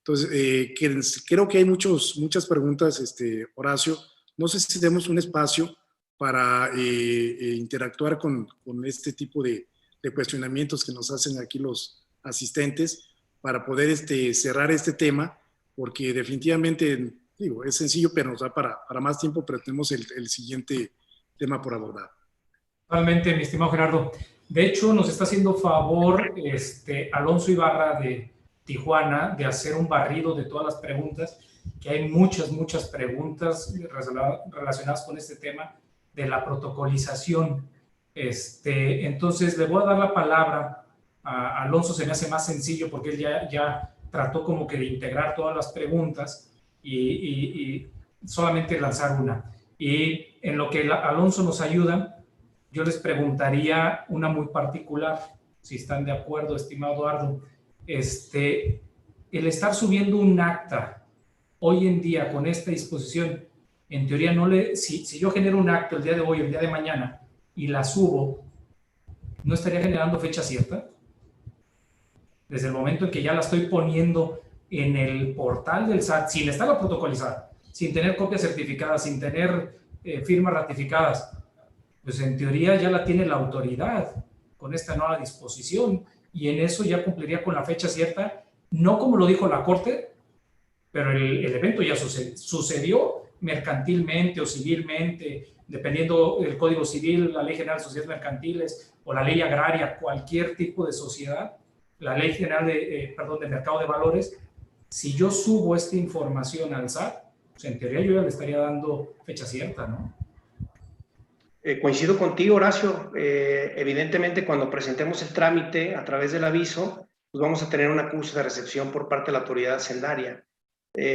Entonces, creo que hay muchas preguntas, Horacio. No sé si tenemos un espacio para interactuar con este tipo de cuestionamientos que nos hacen aquí los asistentes para poder cerrar este tema, porque definitivamente, digo, es sencillo, pero nos da para más tiempo, pero tenemos el siguiente tema por abordar. Totalmente, mi estimado Gerardo. De hecho, nos está haciendo favor Alonso Ibarra de Tijuana de hacer un barrido de todas las preguntas, que hay muchas preguntas relacionadas con este tema de la protocolización. Entonces, le voy a dar la palabra a Alonso. Se me hace más sencillo porque él ya trató como que de integrar todas las preguntas y solamente lanzar una. Y en lo que Alonso nos ayuda, yo les preguntaría una muy particular, si están de acuerdo, estimado Eduardo. El estar subiendo un acta hoy en día con esta disposición, en teoría si yo genero un acta el día de hoy o el día de mañana y la subo, ¿no estaría generando fecha cierta? Desde el momento en que ya la estoy poniendo en el portal del SAT, sin estarla protocolizada, sin tener copias certificadas, sin tener firmas ratificadas, pues en teoría ya la tiene la autoridad con esta nueva disposición, y en eso ya cumpliría con la fecha cierta, no como lo dijo la Corte, pero el evento ya sucedió mercantilmente o civilmente, dependiendo del Código Civil, la Ley General de Sociedades Mercantiles o la Ley Agraria, cualquier tipo de sociedad, la Ley General de Mercado de Valores. Si yo subo esta información al SAT, pues en teoría yo ya le estaría dando fecha cierta, ¿no? Coincido contigo, Horacio. Evidentemente, cuando presentemos el trámite a través del aviso, pues vamos a tener una acusa de recepción por parte de la autoridad hacendaria.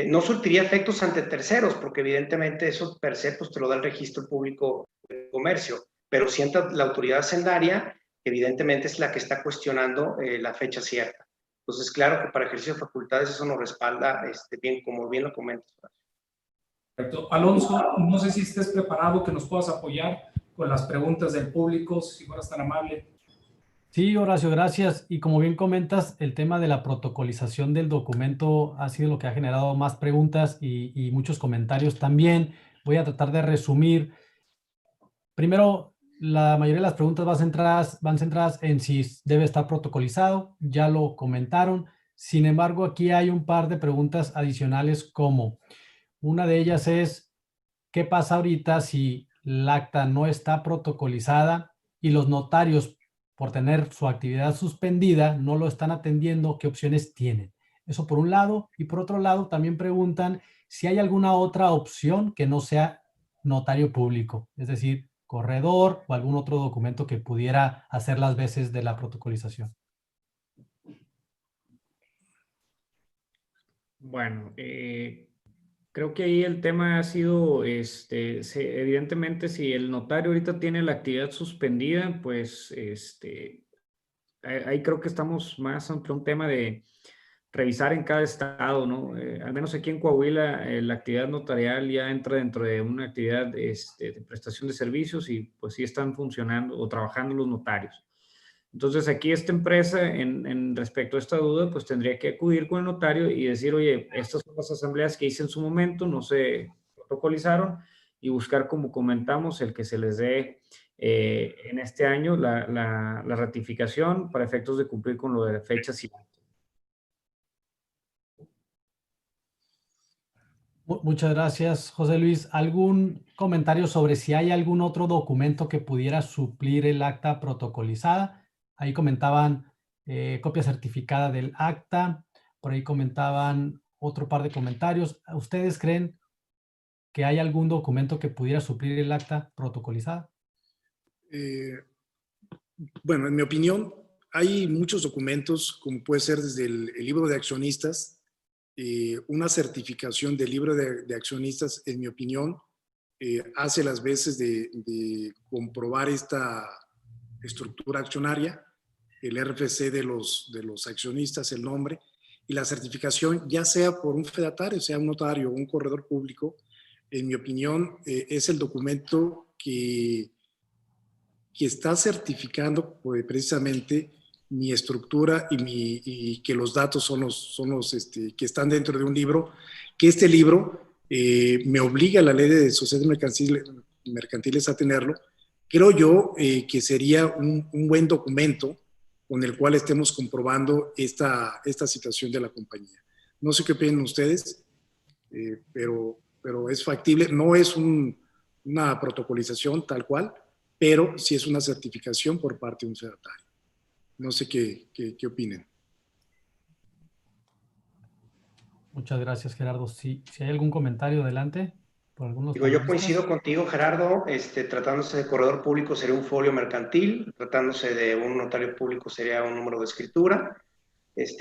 No surtiría efectos ante terceros, porque evidentemente eso per se pues te lo da el registro público de comercio, pero si entra la autoridad hacendaria, que evidentemente es la que está cuestionando la fecha cierta. Entonces, claro que para ejercicio de facultades eso nos respalda, bien, como bien lo comentas. Perfecto. Alonso, no sé si estés preparado, que nos puedas apoyar con las preguntas del público, si fueras tan amable. Sí, Horacio, gracias. Y como bien comentas, el tema de la protocolización del documento ha sido lo que ha generado más preguntas y muchos comentarios también. Voy a tratar de resumir. Primero, la mayoría de las preguntas van centradas en si debe estar protocolizado, ya lo comentaron. Sin embargo, aquí hay un par de preguntas adicionales como una de ellas es, ¿qué pasa ahorita si el acta no está protocolizada y los notarios, por tener su actividad suspendida, no lo están atendiendo? ¿Qué opciones tienen? Eso por un lado. Y por otro lado, también preguntan si hay alguna otra opción que no sea notario público, es decir, corredor o algún otro documento que pudiera hacer las veces de la protocolización. Bueno, creo que ahí el tema ha sido, evidentemente, si el notario ahorita tiene la actividad suspendida, pues, ahí creo que estamos más ante un tema de revisar en cada estado, ¿no? Al menos aquí en Coahuila, la actividad notarial ya entra dentro de una actividad, de prestación de servicios y pues sí están funcionando o trabajando los notarios. Entonces, aquí esta empresa, en respecto a esta duda, pues tendría que acudir con el notario y decir, oye, estas son las asambleas que hice en su momento, no se protocolizaron, y buscar, como comentamos, el que se les dé en este año la ratificación para efectos de cumplir con lo de fechas y... Muchas gracias, José Luis. ¿Algún comentario sobre si hay algún otro documento que pudiera suplir el acta protocolizada? Ahí comentaban copia certificada del acta, por ahí comentaban otro par de comentarios. ¿Ustedes creen que hay algún documento que pudiera suplir el acta protocolizada? Bueno, en mi opinión, hay muchos documentos, como puede ser desde el libro de accionistas, una certificación del libro de accionistas, en mi opinión, hace las veces de comprobar esta estructura accionaria, el RFC de los accionistas, el nombre, y la certificación, ya sea por un fedatario, sea un notario o un corredor público, en mi opinión, es el documento que está certificando precisamente mi estructura y que los datos son los que están dentro de un libro, que este libro me obliga a la ley de sociedades mercantiles a tenerlo. Creo yo que sería un buen documento con el cual estemos comprobando esta situación de la compañía. No sé qué opinan ustedes, pero es factible. No es una protocolización tal cual, pero sí es una certificación por parte de un fedatario. No sé qué opinen. Muchas gracias, Gerardo. Si hay algún comentario, adelante. Por algunos Digo, yo panelistas. coincido contigo, Gerardo. Tratándose de corredor público sería un folio mercantil, tratándose de un notario público sería un número de escritura.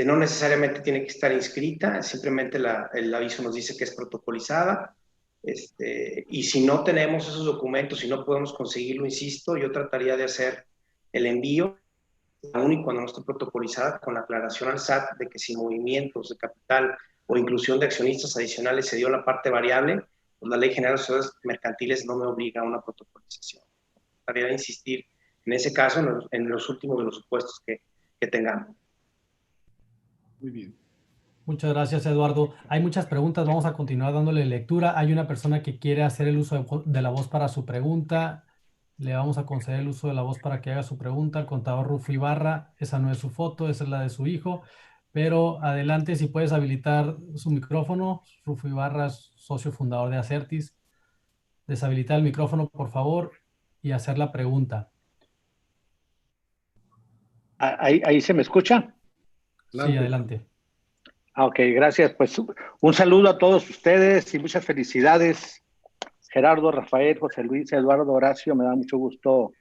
No necesariamente tiene que estar inscrita, simplemente el aviso nos dice que es protocolizada. Y si no tenemos esos documentos, si no podemos conseguirlo, insisto, yo trataría de hacer el envío, aún y cuando no esté protocolizada, con la aclaración al SAT de que si movimientos de capital o inclusión de accionistas adicionales se dio la parte variable, pues la Ley General de Sociedades Mercantiles no me obliga a una protocolización. Trataría de insistir en ese caso en los últimos de los supuestos que tengamos. Muy bien. Muchas gracias, Eduardo. Hay muchas preguntas, vamos a continuar dándole lectura. Hay una persona que quiere hacer el uso de la voz para su pregunta. Le vamos a conceder el uso de la voz para que haga su pregunta. El contador Rufo Ibarra, esa no es su foto, esa es la de su hijo. Pero adelante, si puedes habilitar su micrófono. Rufo Ibarra es socio fundador de Acertis. Deshabilitar el micrófono, por favor, y hacer la pregunta. ¿Ahí se me escucha? Sí, adelante. Ok, gracias. Pues un saludo a todos ustedes y muchas felicidades. Gerardo, Rafael, José Luis, Eduardo, Horacio, me da mucho gusto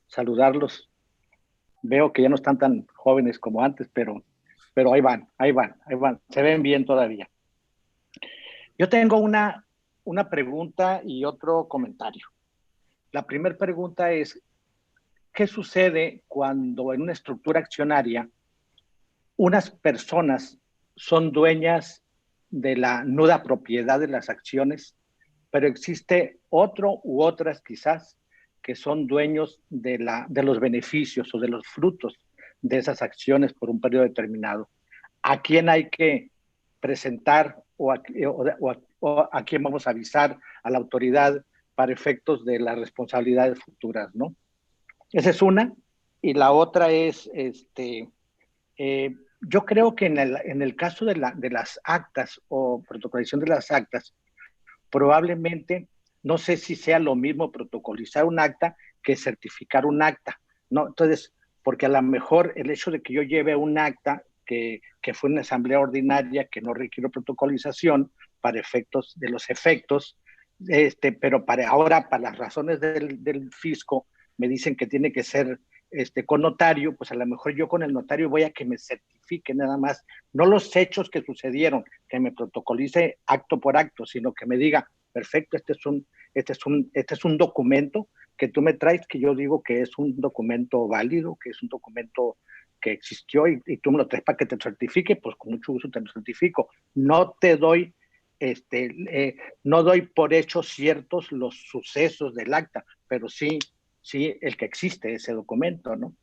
saludarlos. Veo que ya no están tan jóvenes como antes, pero ahí van. Se ven bien todavía. Yo tengo una pregunta y otro comentario. La primera pregunta es, ¿qué sucede cuando en una estructura accionaria unas personas son dueñas de la nuda propiedad de las acciones, pero existe otro u otras quizás que son dueños de los beneficios o de los frutos de esas acciones por un periodo determinado? ¿A quién hay que presentar o a quién vamos a avisar a la autoridad para efectos de las responsabilidades futuras, ¿no? Esa es una. Y la otra es, yo creo que en el caso de las actas o protocolización de las actas, probablemente, no sé si sea lo mismo protocolizar un acta que certificar un acta, ¿no? Entonces, porque a lo mejor el hecho de que yo lleve un acta que fue una asamblea ordinaria que no requiere protocolización para efectos de los efectos, pero ahora, para las razones del fisco, me dicen que tiene que ser con notario, pues a lo mejor yo con el notario voy a que me certifique nada más, no los hechos que sucedieron, que me protocolice acto por acto, sino que me diga, perfecto, este es un documento que tú me traes, que yo digo que es un documento válido, que es un documento que existió y tú me lo traes para que te certifique, pues con mucho gusto te lo certifico. No te doy, no doy por hechos ciertos los sucesos del acta, pero sí el que existe ese documento, ¿no?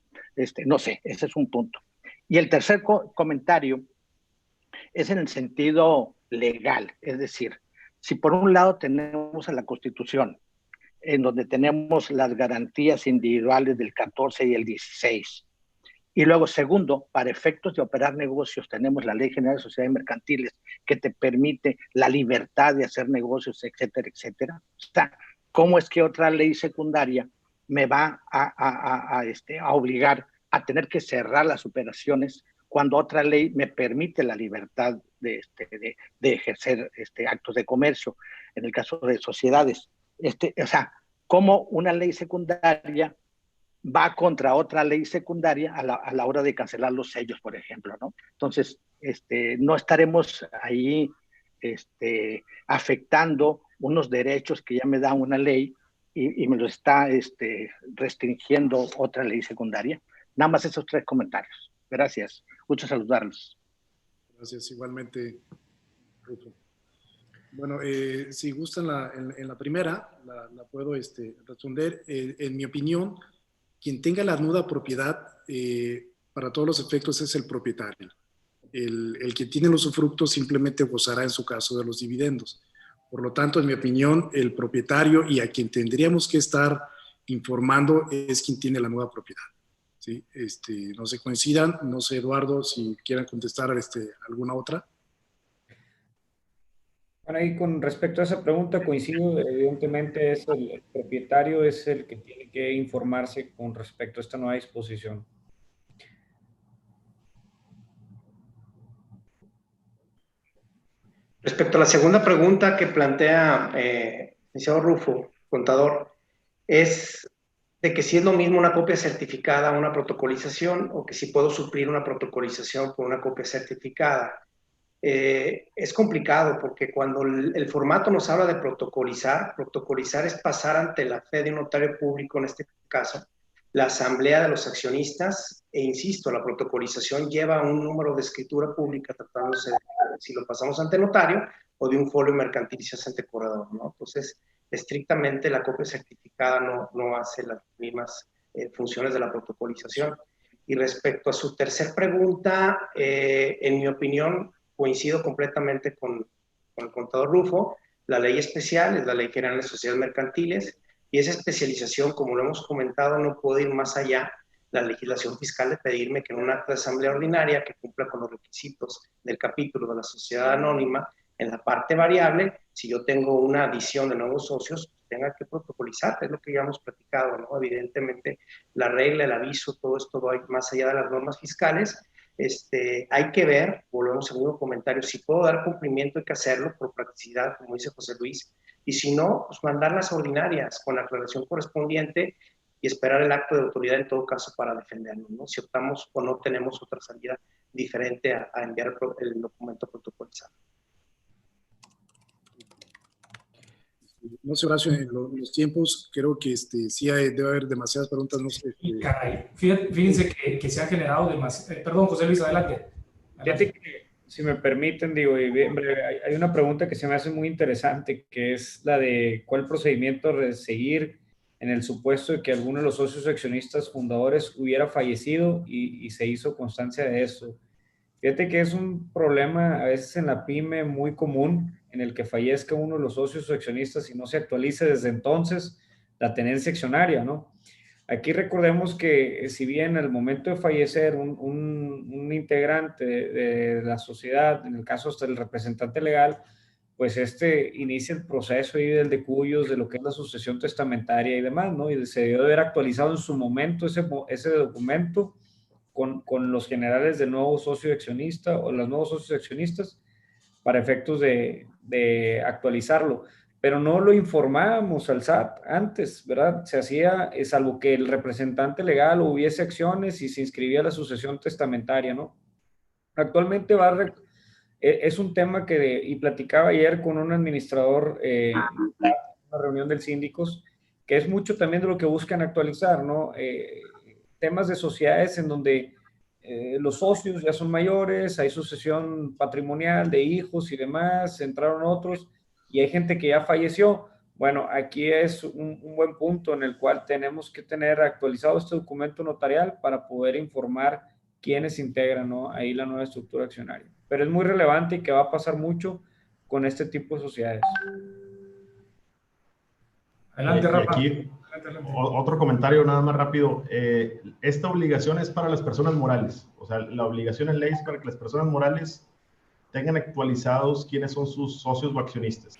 No sé, ese es un punto. Y el tercer comentario es en el sentido legal, es decir, si por un lado tenemos a la Constitución, en donde tenemos las garantías individuales del 14 y el 16, y luego, segundo, para efectos de operar negocios, tenemos la Ley General de Sociedades Mercantiles que te permite la libertad de hacer negocios, etcétera, etcétera. O sea, ¿cómo es que otra ley secundaria me va a obligar a tener que cerrar las operaciones cuando otra ley me permite la libertad de ejercer actos de comercio? En el caso de sociedades, o sea, ¿cómo una ley secundaria va contra otra ley secundaria a la hora de cancelar los sellos, por ejemplo, ¿no? Entonces, no estaremos ahí afectando unos derechos que ya me da una ley y me lo está restringiendo otra ley secundaria. Nada más esos 3 comentarios. Gracias. Mucho saludarlos. Gracias, igualmente, Rufo. Bueno, si gustan en la primera, la puedo responder. En mi opinión, quien tenga la nuda propiedad, para todos los efectos, es el propietario. El que tiene los usufructos simplemente gozará, en su caso, de los dividendos. Por lo tanto, en mi opinión, el propietario y a quien tendríamos que estar informando es quien tiene la nuda propiedad. ¿Sí? No se coincidan. No sé, Eduardo, si quieran contestar alguna otra. Bueno, ahí con respecto a esa pregunta coincido, evidentemente es el propietario es el que tiene que informarse con respecto a esta nueva disposición. Respecto a la segunda pregunta que plantea licenciado Rufo, contador, es de que si es lo mismo una copia certificada a una protocolización o que si puedo suplir una protocolización con una copia certificada. Es complicado porque cuando el formato nos habla de protocolizar es pasar ante la fe de un notario público, en este caso, la asamblea de los accionistas, e insisto, la protocolización lleva un número de escritura pública tratándose de si lo pasamos ante notario o de un folio mercantilización ante corredor, ¿no? Entonces, estrictamente la copia certificada no hace las mismas funciones de la protocolización. Y respecto a su tercer pregunta, en mi opinión, coincido completamente con el contador Rufo. La ley especial es la Ley General de Sociedades Mercantiles y esa especialización, como lo hemos comentado, no puede ir más allá la legislación fiscal de pedirme que en un acta de asamblea ordinaria que cumpla con los requisitos del capítulo de la sociedad anónima, en la parte variable, si yo tengo una adición de nuevos socios, tenga que protocolizar, es lo que ya hemos platicado, ¿no? Evidentemente, la regla, el aviso, todo esto va más allá de las normas fiscales. Hay que ver, volvemos al mismo comentario, si puedo dar cumplimiento hay que hacerlo por practicidad, como dice José Luis, y si no, pues mandarlas ordinarias con la aclaración correspondiente y esperar el acto de autoridad en todo caso para defendernos, ¿no? Si optamos o no tenemos otra salida diferente a enviar el documento protocolizado. No sé, Horacio, en los tiempos creo que sí debe haber demasiadas preguntas. No sé. Y caray, fíjense que se ha generado demasiado. Perdón, José Luis, adelante. Fíjate que, si me permiten, digo, y bien breve, hay una pregunta que se me hace muy interesante, que es la de cuál procedimiento seguir en el supuesto de que alguno de los socios accionistas fundadores hubiera fallecido y se hizo constancia de eso. Fíjate que es un problema a veces en la pyme muy común, en el que fallezca uno de los socios o accionistas y no se actualice desde entonces la tenencia accionaria, ¿no? Aquí recordemos que si bien al momento de fallecer un integrante de la sociedad, en el caso hasta el representante legal, pues inicia el proceso ahí del decuyos, de lo que es la sucesión testamentaria y demás, ¿no? Y se debió de haber actualizado en su momento ese documento con los generales del nuevo socio accionista o los nuevos socios accionistas para efectos de actualizarlo. Pero no lo informábamos al SAT antes, ¿verdad? Se hacía, salvo que el representante legal hubiese acciones y se inscribía a la sucesión testamentaria, ¿no? Actualmente es un tema y platicaba ayer con un administrador en una reunión del síndicos, que es mucho también de lo que buscan actualizar, ¿no? Temas de sociedades en donde los socios ya son mayores, hay sucesión patrimonial de hijos y demás, entraron otros y hay gente que ya falleció. Bueno, aquí es un buen punto en el cual tenemos que tener actualizado este documento notarial para poder informar quiénes integran, ¿no? Ahí la nueva estructura accionaria. Pero es muy relevante y que va a pasar mucho con este tipo de sociedades. Adelante, Rafa. Aquí, otro comentario nada más rápido. Esta obligación es para las personas morales. O sea, la obligación en ley es para que las personas morales tengan actualizados quiénes son sus socios o accionistas.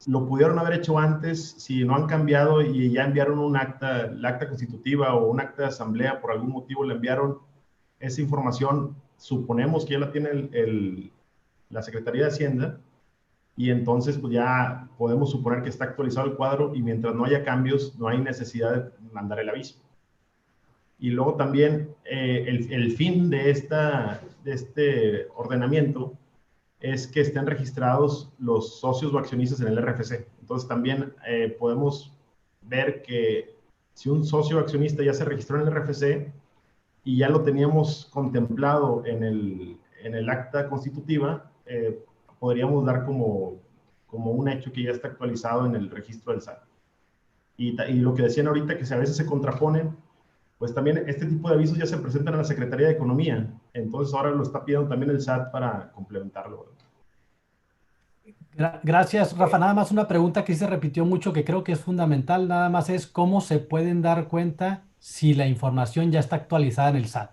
Lo pudieron haber hecho antes si no han cambiado y ya enviaron un acta, la acta constitutiva o un acta de asamblea, por algún motivo le enviaron esa información. Suponemos que ya la tiene la Secretaría de Hacienda. Y entonces pues ya podemos suponer que está actualizado el cuadro y mientras no haya cambios no hay necesidad de mandar el aviso. Y luego también el fin de este ordenamiento es que estén registrados los socios o accionistas en el RFC. Entonces también podemos ver que si un socio o accionista ya se registró en el RFC y ya lo teníamos contemplado en el acta constitutiva, podríamos dar como un hecho que ya está actualizado en el registro del SAT. Y lo que decían ahorita, que a veces se contraponen, pues también este tipo de avisos ya se presentan a la Secretaría de Economía. Entonces ahora lo está pidiendo también el SAT para complementarlo. Gracias, Rafa. Nada más una pregunta que se repitió mucho, que creo que es fundamental, nada más es cómo se pueden dar cuenta si la información ya está actualizada en el SAT.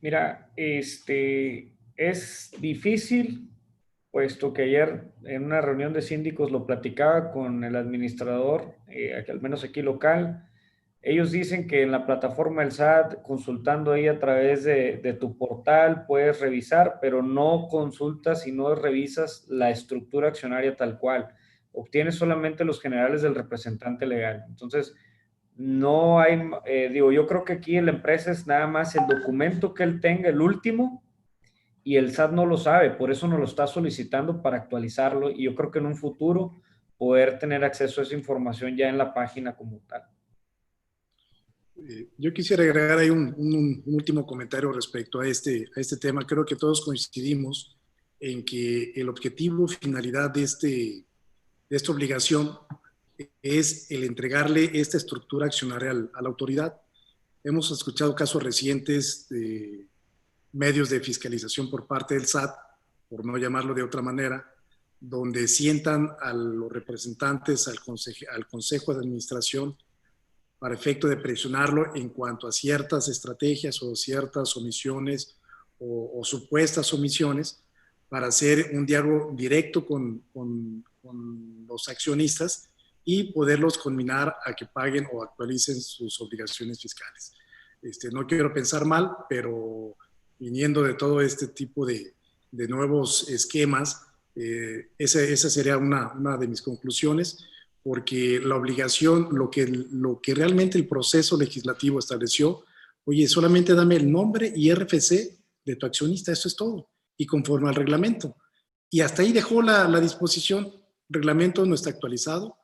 Mira, es difícil, puesto que ayer en una reunión de síndicos lo platicaba con el administrador, al menos aquí local. Ellos dicen que en la plataforma del SAT, consultando ahí a través de tu portal, puedes revisar, pero no consultas y no revisas la estructura accionaria tal cual. Obtienes solamente los generales del representante legal. Entonces, no hay, yo creo que aquí en la empresa es nada más el documento que él tenga, el último, y el SAT no lo sabe, por eso nos lo está solicitando para actualizarlo, y yo creo que en un futuro poder tener acceso a esa información ya en la página como tal. Yo quisiera agregar ahí un último comentario respecto a este tema. Creo que todos coincidimos en que el objetivo, finalidad de esta obligación es el entregarle esta estructura accionaria a la autoridad. Hemos escuchado casos recientes de medios de fiscalización por parte del SAT, por no llamarlo de otra manera, donde sientan a los representantes al consejo de administración para efecto de presionarlo en cuanto a ciertas estrategias o ciertas omisiones o supuestas omisiones, para hacer un diálogo directo con los accionistas y poderlos conminar a que paguen o actualicen sus obligaciones fiscales. No quiero pensar mal, pero viniendo de todo este tipo de nuevos esquemas, esa sería una de mis conclusiones, porque la obligación, lo que realmente el proceso legislativo estableció, oye, solamente dame el nombre y RFC de tu accionista, eso es todo, y conforme al reglamento. Y hasta ahí dejó la disposición. El reglamento no está actualizado.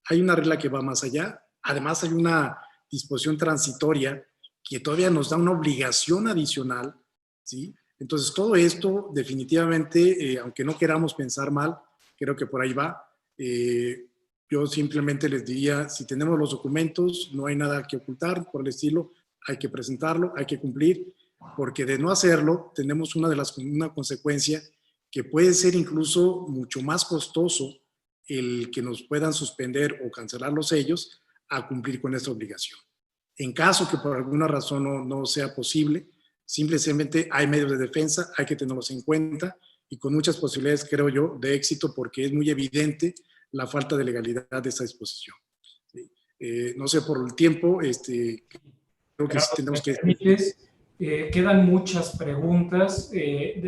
Hay una regla que va más allá. Además, hay una disposición transitoria que todavía nos da una obligación adicional, ¿sí? Entonces, todo esto definitivamente, aunque no queramos pensar mal, creo que por ahí va. Yo simplemente les diría, si tenemos los documentos, no hay nada que ocultar, por el estilo, hay que presentarlo, hay que cumplir, porque de no hacerlo, tenemos una consecuencia que puede ser incluso mucho más costoso el que nos puedan suspender o cancelar los sellos a cumplir con esta obligación. En caso que por alguna razón no sea posible, simplemente hay medios de defensa, hay que tenerlos en cuenta y con muchas posibilidades, creo yo, de éxito, porque es muy evidente la falta de legalidad de esta disposición. ¿Sí? No sé, por el tiempo, creo que sí tenemos que... Quedan muchas preguntas,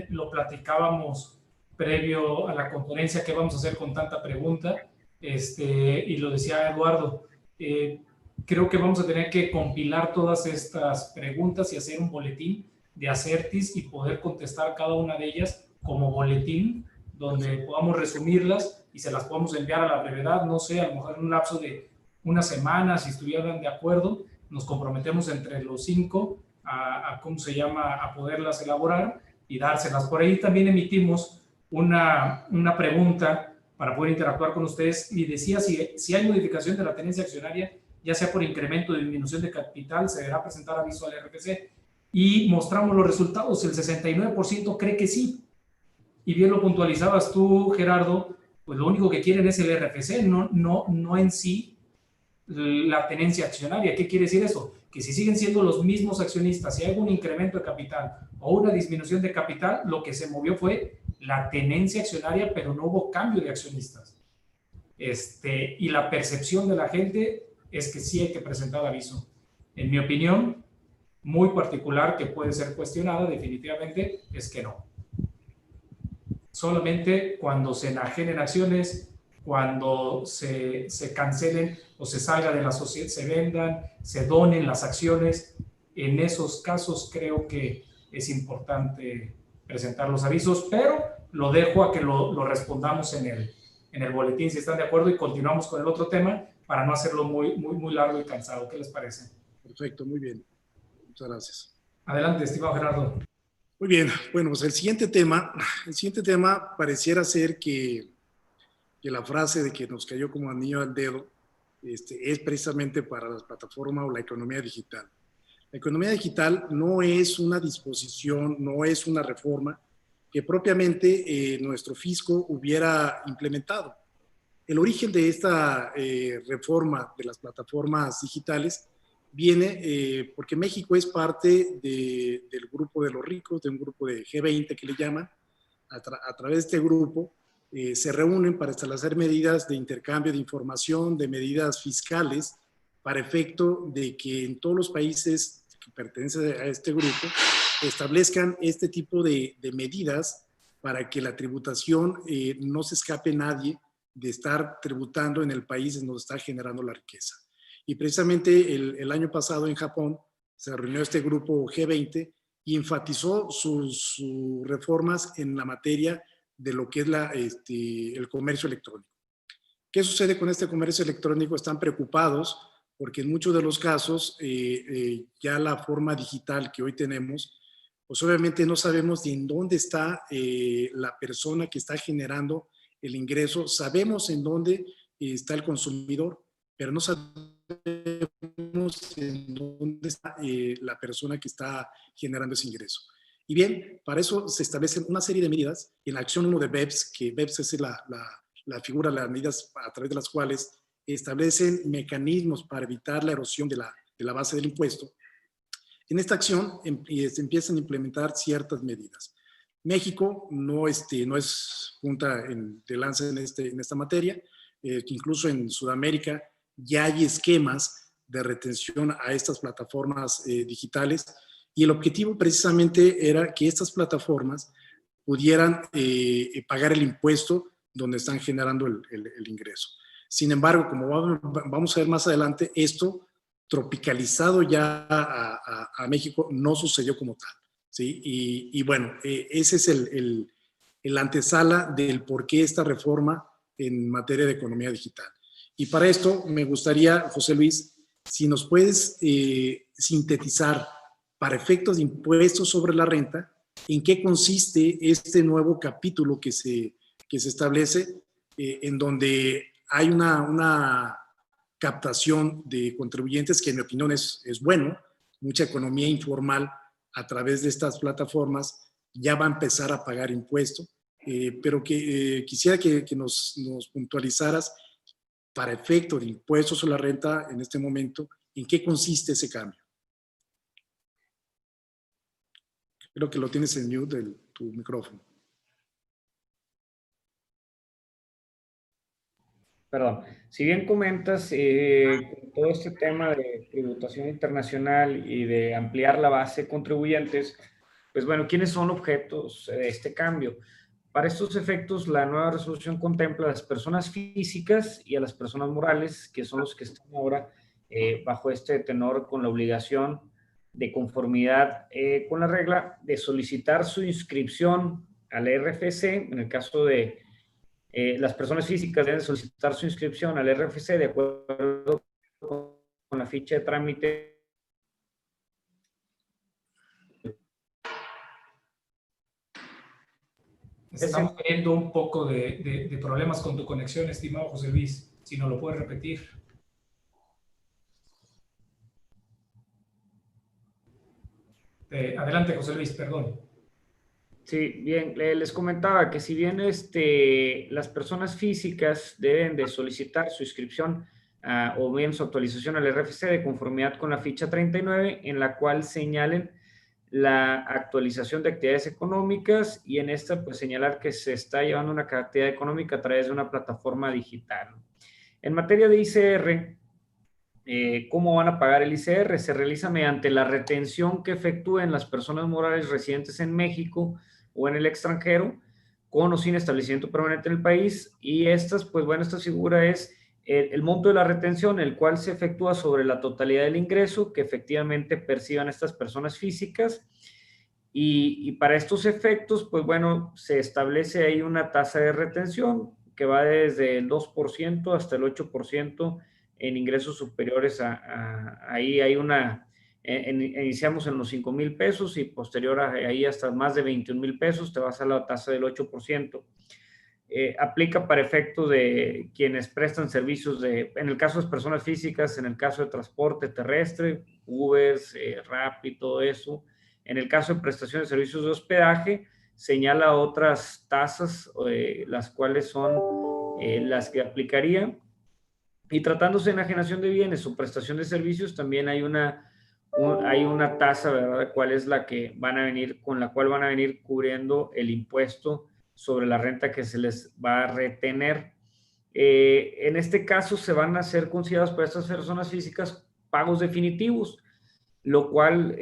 lo platicábamos previo a la conferencia, ¿qué vamos a hacer con tanta pregunta? Y lo decía Eduardo, creo que vamos a tener que compilar todas estas preguntas y hacer un boletín de Acertis y poder contestar cada una de ellas como boletín, donde podamos resumirlas y se las podamos enviar a la brevedad, no sé, a lo mejor en un lapso de una semana, si estuvieran de acuerdo, nos comprometemos entre los 5 a poderlas elaborar y dárselas. Por ahí también emitimos una pregunta para poder interactuar con ustedes y decía si hay modificación de la tenencia accionaria, ya sea por incremento o disminución de capital, se deberá presentar aviso al RFC. Y mostramos los resultados, el 69% cree que sí. Y bien lo puntualizabas tú, Gerardo, pues lo único que quieren es el RFC, no en sí la tenencia accionaria. ¿Qué quiere decir eso? Que si siguen siendo los mismos accionistas, si hay algún incremento de capital o una disminución de capital, lo que se movió fue la tenencia accionaria, pero no hubo cambio de accionistas. Y la percepción de la gente es que sí hay que presentar aviso. En mi opinión, muy particular, que puede ser cuestionada definitivamente, es que no. Solamente cuando se enajenen acciones, cuando se cancelen o se salga de la sociedad, se vendan, se donen las acciones, en esos casos creo que es importante presentar los avisos, pero lo dejo a que lo respondamos en el boletín, si están de acuerdo, y continuamos con el otro tema para no hacerlo muy largo y cansado. ¿Qué les parece? Perfecto, muy bien. Muchas gracias. Adelante, estimado Gerardo. Muy bien, bueno, pues el siguiente tema pareciera ser que la frase de que nos cayó como anillo al dedo es precisamente para las plataformas o la economía digital. La economía digital no es una disposición, no es una reforma que propiamente nuestro fisco hubiera implementado. El origen de esta reforma de las plataformas digitales viene porque México es parte del grupo de los ricos, de un grupo de G20 que le llaman. A través de este grupo se reúnen para establecer medidas de intercambio de información, de medidas fiscales, para efecto de que en todos los países que pertenecen a este grupo establezcan este tipo de medidas para que la tributación no se escape nadie de estar tributando en el país en donde está generando la riqueza. Y precisamente el año pasado en Japón se reunió este grupo G20 y enfatizó sus reformas en la materia de lo que es el comercio electrónico. ¿Qué sucede con este comercio electrónico? Están preocupados porque en muchos de los casos ya la forma digital que hoy tenemos, pues obviamente no sabemos de en dónde está la persona que está generando el ingreso. Sabemos en dónde está el consumidor, pero no sabemos en dónde está la persona que está generando ese ingreso. Y bien, para eso se establecen una serie de medidas en la acción 1 de BEPS, que BEPS es la figura, las medidas a través de las cuales establecen mecanismos para evitar la erosión de la base del impuesto. En esta acción se empiezan a implementar ciertas medidas. México no es punta de lanza en esta materia, incluso en Sudamérica ya hay esquemas de retención a estas plataformas digitales, y el objetivo precisamente era que estas plataformas pudieran pagar el impuesto donde están generando el ingreso. Sin embargo, como vamos a ver más adelante, esto tropicalizado ya a México no sucedió como tal, ¿sí? Y bueno, ese es el la antesala del por qué esta reforma en materia de economía digital. Y para esto me gustaría, José Luis, si nos puedes sintetizar para efectos de impuestos sobre la renta, en qué consiste este nuevo capítulo que se establece, en donde hay una captación de contribuyentes que en mi opinión es bueno, mucha economía informal a través de estas plataformas ya va a empezar a pagar impuestos, pero que quisiera que nos puntualizaras para efecto de impuestos sobre la renta en este momento, ¿en qué consiste ese cambio? Creo que lo tienes en mute tu micrófono. Perdón. Si bien comentas todo este tema de tributación internacional y de ampliar la base de contribuyentes, pues bueno, ¿quiénes son objetos de este cambio? Para estos efectos, la nueva resolución contempla a las personas físicas y a las personas morales, que son los que están ahora bajo este tenor con la obligación de conformidad con la regla de solicitar su inscripción al RFC. En el caso de las personas físicas deben solicitar su inscripción al RFC de acuerdo con la ficha de trámite. Estamos teniendo un poco de problemas con tu conexión, estimado José Luis. Si nos lo puedes repetir. Adelante, José Luis, perdón. Sí, bien, les comentaba que si bien las personas físicas deben de solicitar su inscripción o bien su actualización al RFC de conformidad con la ficha 39, en la cual señalen la actualización de actividades económicas, y en esta pues señalar que se está llevando una actividad económica a través de una plataforma digital. En materia de ICR, ¿cómo van a pagar el ICR? Se realiza mediante la retención que efectúen las personas morales residentes en México o en el extranjero, con o sin establecimiento permanente en el país, y pues bueno, esta figura es el monto de la retención, el cual se efectúa sobre la totalidad del ingreso que efectivamente perciban estas personas físicas, y para estos efectos, pues bueno, se establece ahí una tasa de retención que va desde el 2% hasta el 8% en ingresos superiores ahí hay iniciamos en los 5,000 pesos y posterior a ahí hasta más de 21,000 pesos te vas a la tasa del 8%. Aplica para efectos de quienes prestan servicios en el caso de personas físicas, en el caso de transporte terrestre, Ubers, Rappi, todo eso. En el caso de prestación de servicios de hospedaje, señala otras tasas, las cuales son las que aplicaría. Y tratándose de enajenación de bienes o prestación de servicios, también hay una tasa, ¿verdad? ¿Cuál es la que van a venir, con la cual van a venir cubriendo el impuesto sobre la renta que se les va a retener? En este caso se van a hacer considerados por estas personas físicas pagos definitivos, lo cual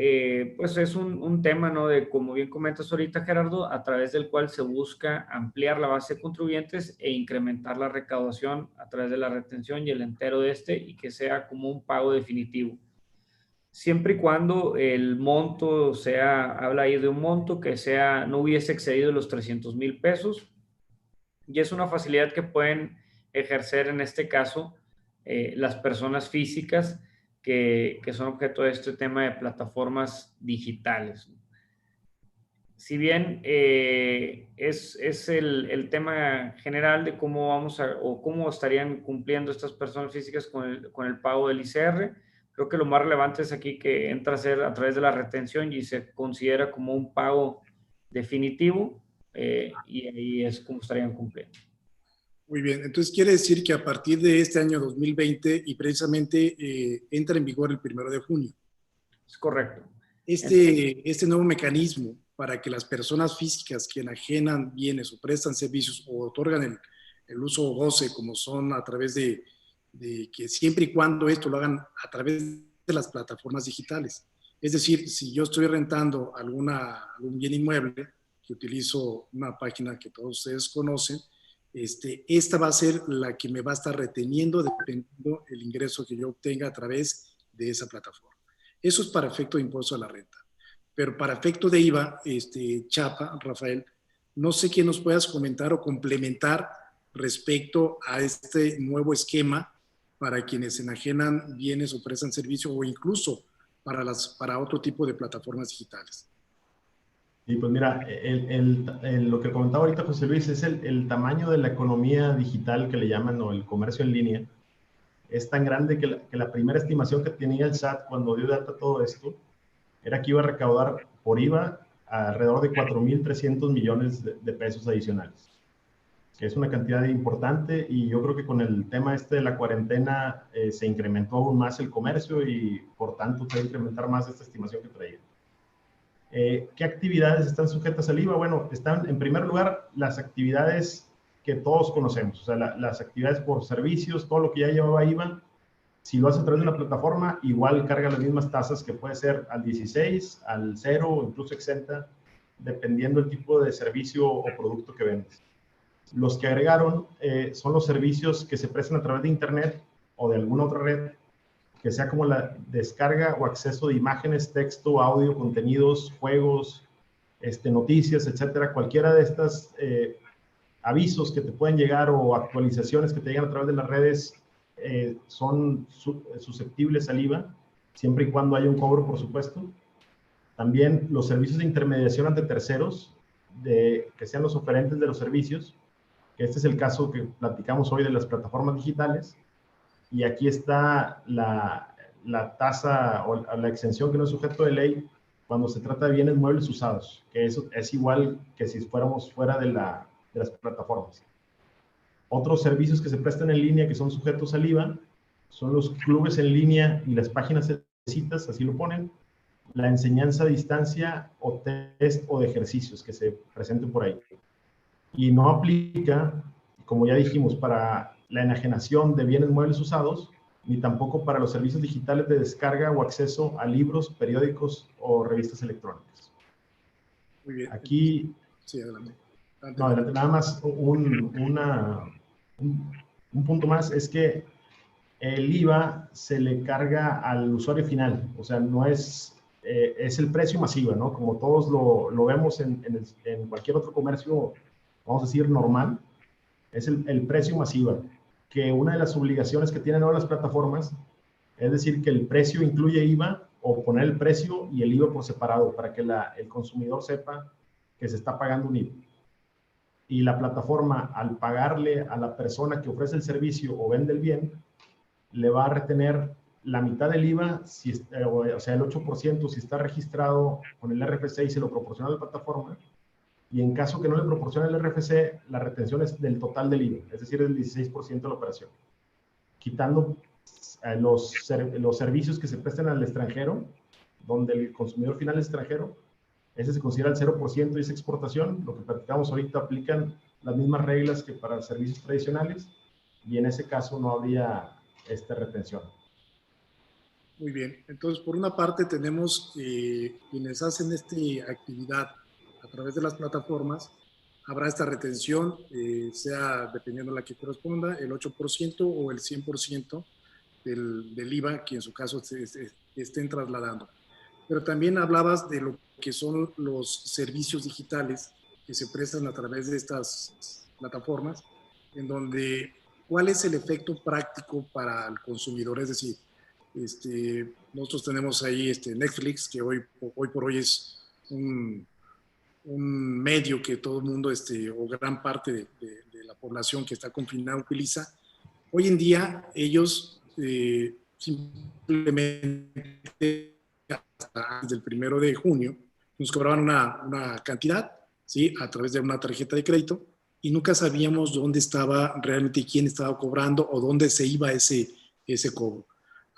pues es un tema, ¿no? De, como bien comentas ahorita, Gerardo, a través del cual se busca ampliar la base de contribuyentes e incrementar la recaudación a través de la retención y el entero de y que sea como un pago definitivo. Siempre y cuando el monto habla ahí de un monto que no hubiese excedido los 300,000 pesos, y es una facilidad que pueden ejercer en este caso las personas físicas que son objeto de este tema de plataformas digitales. Si bien es el tema general de cómo cómo estarían cumpliendo estas personas físicas con el pago del ICR, creo que lo más relevante es aquí que entra a ser a través de la retención y se considera como un pago definitivo, y ahí es como estarían cumpliendo. Muy bien, entonces quiere decir que a partir de este año 2020 y precisamente entra en vigor el 1 de junio. Es correcto. Este nuevo mecanismo para que las personas físicas que enajenan bienes o prestan servicios o otorgan el uso o goce, como son a través de que siempre y cuando esto lo hagan a través de las plataformas digitales. Es decir, si yo estoy rentando algún bien inmueble, que utilizo una página que todos ustedes conocen, esta va a ser la que me va a estar reteniendo dependiendo del ingreso que yo obtenga a través de esa plataforma. Eso es para efecto de impuesto a la renta. Pero para efecto de IVA, Chapa, Rafael, No sé qué nos puedas comentar o complementar respecto a este nuevo esquema para quienes enajenan bienes o prestan servicio o incluso para otro tipo de plataformas digitales. Y pues mira, lo que comentaba ahorita José Luis es el tamaño de la economía digital que le llaman, o el comercio en línea. Es tan grande que la primera estimación que tenía el SAT cuando dio de alta todo esto era que iba a recaudar por IVA alrededor de 4.300 millones de pesos adicionales, que es una cantidad importante, y yo creo que con el tema de la cuarentena se incrementó aún más el comercio y por tanto puede incrementar más esta estimación que traía. ¿Qué actividades están sujetas al IVA? Bueno, están en primer lugar las actividades que todos conocemos, o sea, las actividades por servicios, todo lo que ya llevaba IVA. Si lo hace a través de una plataforma, igual carga las mismas tasas, que puede ser al 16, al 0 o incluso exenta, dependiendo del tipo de servicio o producto que vendes. Los que agregaron son los servicios que se prestan a través de Internet o de alguna otra red, que sea como la descarga o acceso de imágenes, texto, audio, contenidos, juegos, noticias, etcétera. Cualquiera de estas avisos que te pueden llegar o actualizaciones que te llegan a través de las redes son susceptibles al IVA, siempre y cuando haya un cobro, por supuesto. También los servicios de intermediación ante terceros, que sean los oferentes de los servicios, que este es el caso que platicamos hoy de las plataformas digitales, y aquí está la tasa o la exención que no es sujeto de ley cuando se trata de bienes muebles usados, que eso es igual que si fuéramos fuera de las plataformas. Otros servicios que se prestan en línea que son sujetos al IVA son los clubes en línea y las páginas de citas, así lo ponen, la enseñanza a distancia o test o de ejercicios que se presenten por ahí. Y no aplica, como ya dijimos, para la enajenación de bienes muebles usados, ni tampoco para los servicios digitales de descarga o acceso a libros, periódicos o revistas electrónicas. Muy bien. Aquí... Sí, adelante. No, adelante. Nada más un punto más es que el IVA se le carga al usuario final, o sea, no es, es el precio masivo, ¿no? Como todos lo vemos en cualquier otro comercio, vamos a decir, normal, es el precio masivo, que una de las obligaciones que tienen ahora las plataformas es decir que el precio incluye IVA, o poner el precio y el IVA por separado, para que el consumidor sepa que se está pagando un IVA. Y la plataforma, al pagarle a la persona que ofrece el servicio o vende el bien, le va a retener la mitad del IVA, o sea, el 8% si está registrado con el RFC y se lo proporciona a la plataforma, y en caso que no le proporcione el RFC, la retención es del total del IVA, es decir, del 16% de la operación. Quitando los servicios que se prestan al extranjero, donde el consumidor final es extranjero, ese se considera el 0% y es exportación. Lo que platicamos ahorita, aplican las mismas reglas que para servicios tradicionales, y en ese caso no habría retención. Muy bien. Entonces, por una parte tenemos quienes hacen esta actividad a través de las plataformas, habrá esta retención, sea dependiendo de la que corresponda, el 8% o el 100% del IVA que en su caso estén trasladando. Pero también hablabas de lo que son los servicios digitales que se prestan a través de estas plataformas, en donde, ¿cuál es el efecto práctico para el consumidor? Es decir, nosotros tenemos ahí Netflix, que hoy por hoy es un medio que todo el mundo, o gran parte de la población que está confinada utiliza. Hoy en día ellos simplemente hasta antes del 1 de junio nos cobraban una cantidad, ¿sí?, a través de una tarjeta de crédito, y nunca sabíamos dónde estaba realmente, quién estaba cobrando o dónde se iba ese cobro.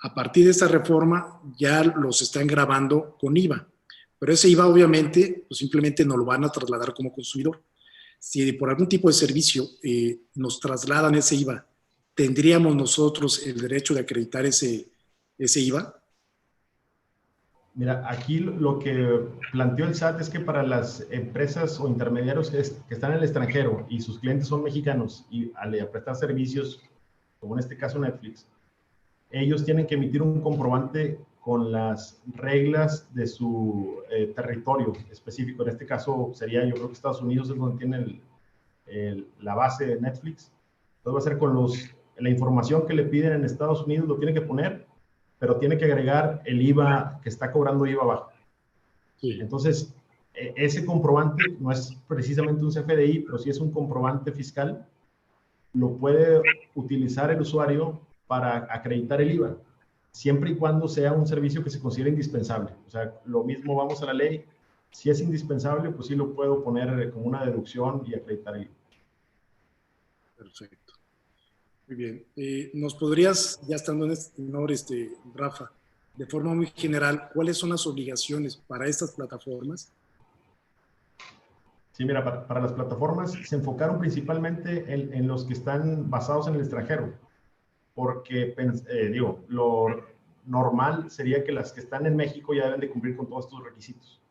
A partir de esta reforma ya los están grabando con IVA, pero ese IVA obviamente pues simplemente nos lo van a trasladar como consumidor. Si por algún tipo de servicio nos trasladan ese IVA, ¿tendríamos nosotros el derecho de acreditar ese IVA? Mira, aquí lo que planteó el SAT es que para las empresas o intermediarios que están en el extranjero y sus clientes son mexicanos, y al prestar servicios, como en este caso Netflix, ellos tienen que emitir un comprobante con las reglas de su territorio específico. En este caso sería, yo creo que Estados Unidos es donde tiene la base de Netflix. Entonces va a ser con la información que le piden en Estados Unidos, lo tiene que poner, pero tiene que agregar el IVA que está cobrando IVA bajo. Sí. Entonces, ese comprobante no es precisamente un CFDI, pero sí es un comprobante fiscal. Lo puede utilizar el usuario para acreditar el IVA, siempre y cuando sea un servicio que se considere indispensable. O sea, lo mismo vamos a la ley. Si es indispensable, pues sí lo puedo poner como una deducción y acreditar el IVA. Perfecto. Muy bien. ¿Nos podrías, ya estando en este tenor, Rafa, de forma muy general, cuáles son las obligaciones para estas plataformas? Sí, mira, para las plataformas se enfocaron principalmente en los que están basados en el extranjero, porque, digo, lo normal sería que las que están en México ya deben de cumplir con todos estos requisitos,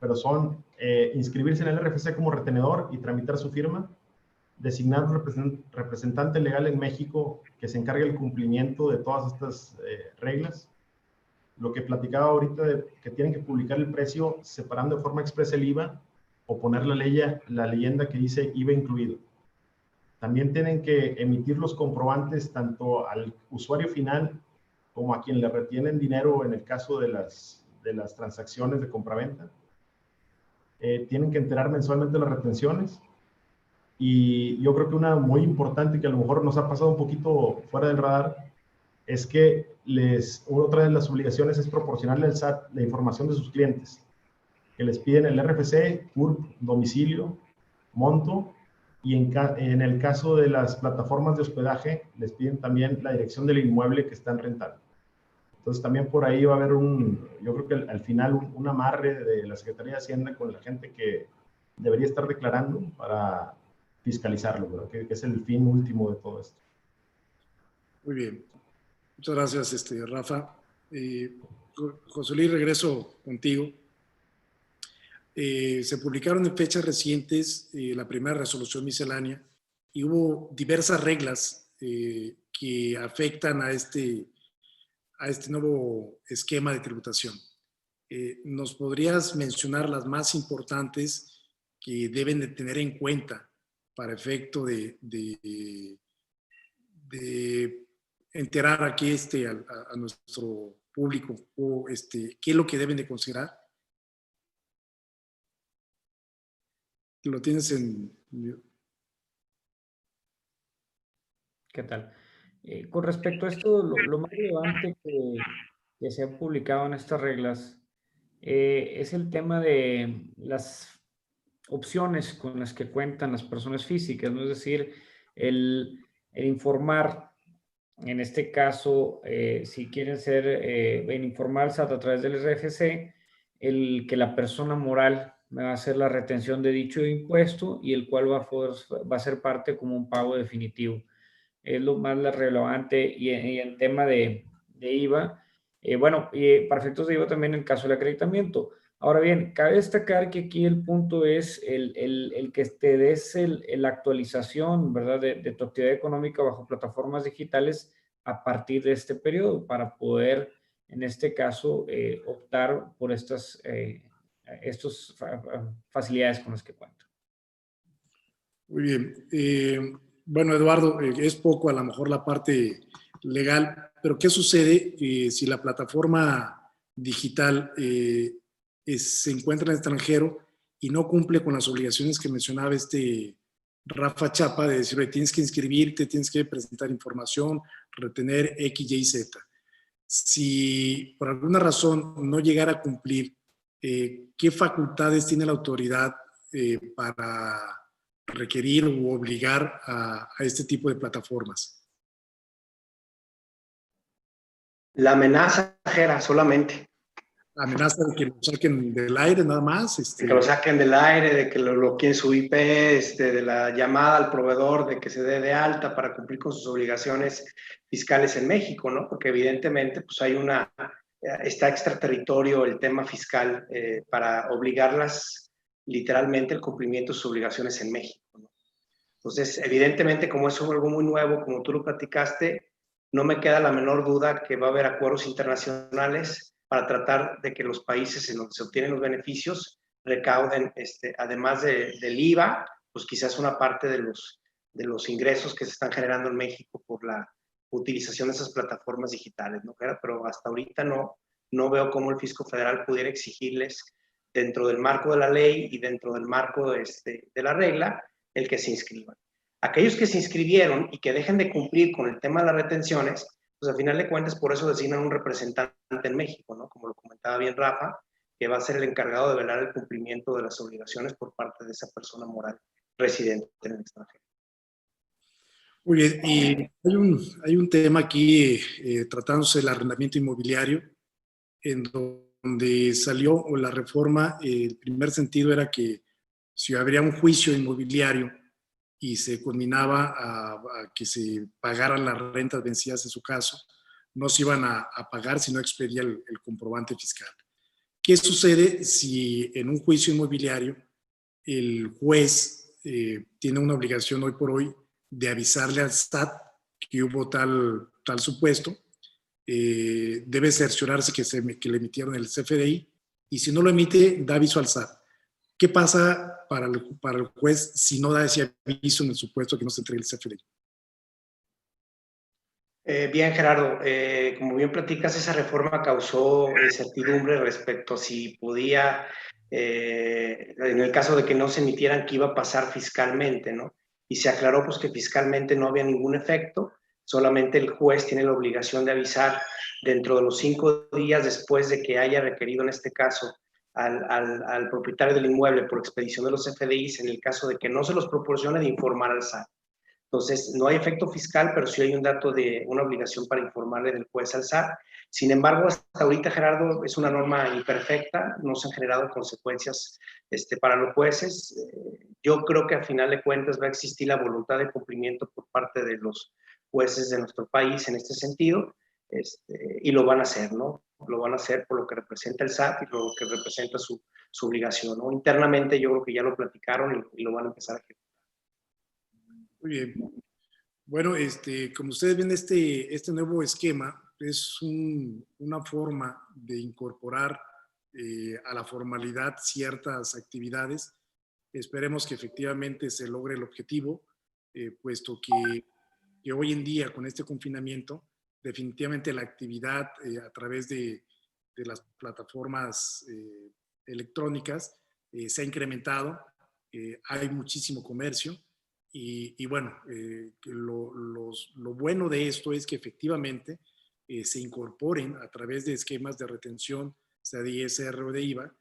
pero son inscribirse en el RFC como retenedor y tramitar su firma, designar un representante legal en México que se encargue del cumplimiento de todas estas reglas. Lo que platicaba ahorita de que tienen que publicar el precio separando de forma expresa el IVA o poner la leyenda que dice IVA incluido. También tienen que emitir los comprobantes tanto al usuario final como a quien le retienen dinero en el caso de las transacciones de compraventa. Tienen que enterar mensualmente las retenciones. Y yo creo que una muy importante que a lo mejor nos ha pasado un poquito fuera del radar es que otra de las obligaciones es proporcionarle al SAT la información de sus clientes, que les piden el RFC, CURP, domicilio, monto, y en el caso de las plataformas de hospedaje, les piden también la dirección del inmueble que están rentando. Entonces también por ahí va a haber yo creo que al final un amarre de la Secretaría de Hacienda con la gente que debería estar declarando para fiscalizarlo, ¿verdad? Que es el fin último de todo esto. Muy bien. Muchas gracias, Rafa. José Luis, regreso contigo. Se publicaron en fechas recientes la primera resolución miscelánea y hubo diversas reglas que afectan a este nuevo esquema de tributación. ¿Nos podrías mencionar las más importantes que deben de tener en cuenta para efecto de enterar aquí a nuestro público o qué es lo que deben de considerar? Lo tienes en... ¿Qué tal? Con respecto a esto, lo más relevante que se ha publicado en estas reglas es el tema de las opciones con las que cuentan las personas físicas, ¿no? Es decir, el informar, en este caso, si quieren informar al SAT a través del RFC, que la persona moral va a hacer la retención de dicho impuesto y el cual va a ser parte como un pago definitivo. Es lo más relevante. Y en tema de IVA, para efectos de IVA también en el caso del acreditamiento. Ahora bien, cabe destacar que aquí el punto es el que te des la actualización, ¿verdad?, de tu actividad económica bajo plataformas digitales a partir de este periodo para poder, en este caso, optar por estas facilidades con las que cuento. Muy bien. Bueno, Eduardo, es poco a lo mejor la parte legal, pero ¿qué sucede si la plataforma digital se encuentra en el extranjero y no cumple con las obligaciones que mencionaba Rafa Chapa de decir, tienes que inscribirte, tienes que presentar información, retener X, Y, Z? Si por alguna razón no llegara a cumplir, ¿qué facultades tiene la autoridad para requerir u obligar a este tipo de plataformas? La amenaza extranjera solamente. La amenaza de que lo saquen del aire nada más. De que lo saquen del aire, de que lo bloqueen su IP, de la llamada al proveedor, de que se dé de alta para cumplir con sus obligaciones fiscales en México, ¿no? Porque evidentemente pues está extraterritorio el tema fiscal para obligarlas literalmente el cumplimiento de sus obligaciones en México, ¿no? Entonces, evidentemente, como es algo muy nuevo, como tú lo platicaste, no me queda la menor duda que va a haber acuerdos internacionales para tratar de que los países en donde se obtienen los beneficios recauden, además del IVA, pues quizás una parte de los ingresos que se están generando en México por la utilización de esas plataformas digitales, ¿no? Pero hasta ahorita no veo cómo el fisco federal pudiera exigirles, dentro del marco de la ley y dentro del marco de la regla, el que se inscriban. Aquellos que se inscribieron y que dejen de cumplir con el tema de las retenciones, pues al final de cuentas por eso designan un representante en México, ¿no? Como lo comentaba bien Rafa, que va a ser el encargado de velar el cumplimiento de las obligaciones por parte de esa persona moral residente en el extranjero. Muy bien, y hay un tema aquí tratándose del arrendamiento inmobiliario, en donde salió la reforma. El primer sentido era que si habría un juicio inmobiliario y se culminaba a que se pagaran las rentas vencidas en su caso, no se iban a pagar si no expedía el comprobante fiscal. ¿Qué sucede si en un juicio inmobiliario el juez tiene una obligación hoy por hoy de avisarle al SAT que hubo tal supuesto? Debe cerciorarse que le emitieron el CFDI, y si no lo emite, da aviso al SAT. ¿Qué pasa para el juez si no da ese aviso en el supuesto que no se entregue el CFDI? Bien, Gerardo, como bien platicas, esa reforma causó incertidumbre respecto a si podía, en el caso de que no se emitieran, qué iba a pasar fiscalmente, ¿no? Y se aclaró pues que fiscalmente no había ningún efecto, solamente el juez tiene la obligación de avisar dentro de los 5 días después de que haya requerido, en este caso, al propietario del inmueble por expedición de los CFDIs, en el caso de que no se los proporcione, de informar al SAT. Entonces, no hay efecto fiscal, pero sí hay un dato de una obligación para informarle del juez al SAT. Sin embargo, hasta ahorita, Gerardo, es una norma imperfecta, no se han generado consecuencias para los jueces. Yo creo que a final de cuentas va a existir la voluntad de cumplimiento por parte de los jueces de nuestro país en este sentido, y lo van a hacer, ¿no? Lo van a hacer por lo que representa el SAT y por lo que representa su obligación, ¿no? Internamente yo creo que ya lo platicaron y lo van a empezar a ejecutar. Muy bien. Bueno, como ustedes ven, este nuevo esquema es una forma de incorporar a la formalidad ciertas actividades. Esperemos que efectivamente se logre el objetivo, puesto que hoy en día, con este confinamiento, definitivamente la actividad a través de las plataformas electrónicas se ha incrementado. Hay muchísimo comercio. Y bueno, lo bueno de esto es que efectivamente se incorporen a través de esquemas de retención, sea de ISR o de IVA,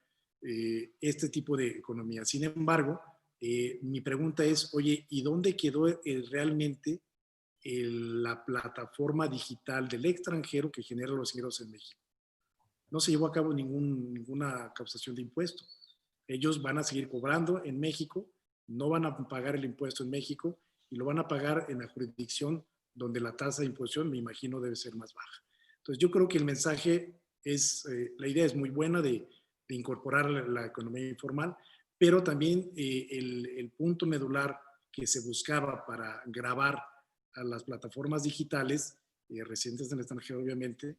este tipo de economía. Sin embargo, mi pregunta es, oye, ¿y dónde quedó realmente la plataforma digital del extranjero que genera los ingresos en México? No se llevó a cabo ninguna causación de impuesto. Ellos van a seguir cobrando en México, no van a pagar el impuesto en México y lo van a pagar en la jurisdicción donde la tasa de imposición, me imagino, debe ser más baja. Entonces, yo creo que el mensaje es, la idea es muy buena de incorporar la economía informal, pero también el punto medular que se buscaba para gravar a las plataformas digitales, residentes en el extranjero, obviamente,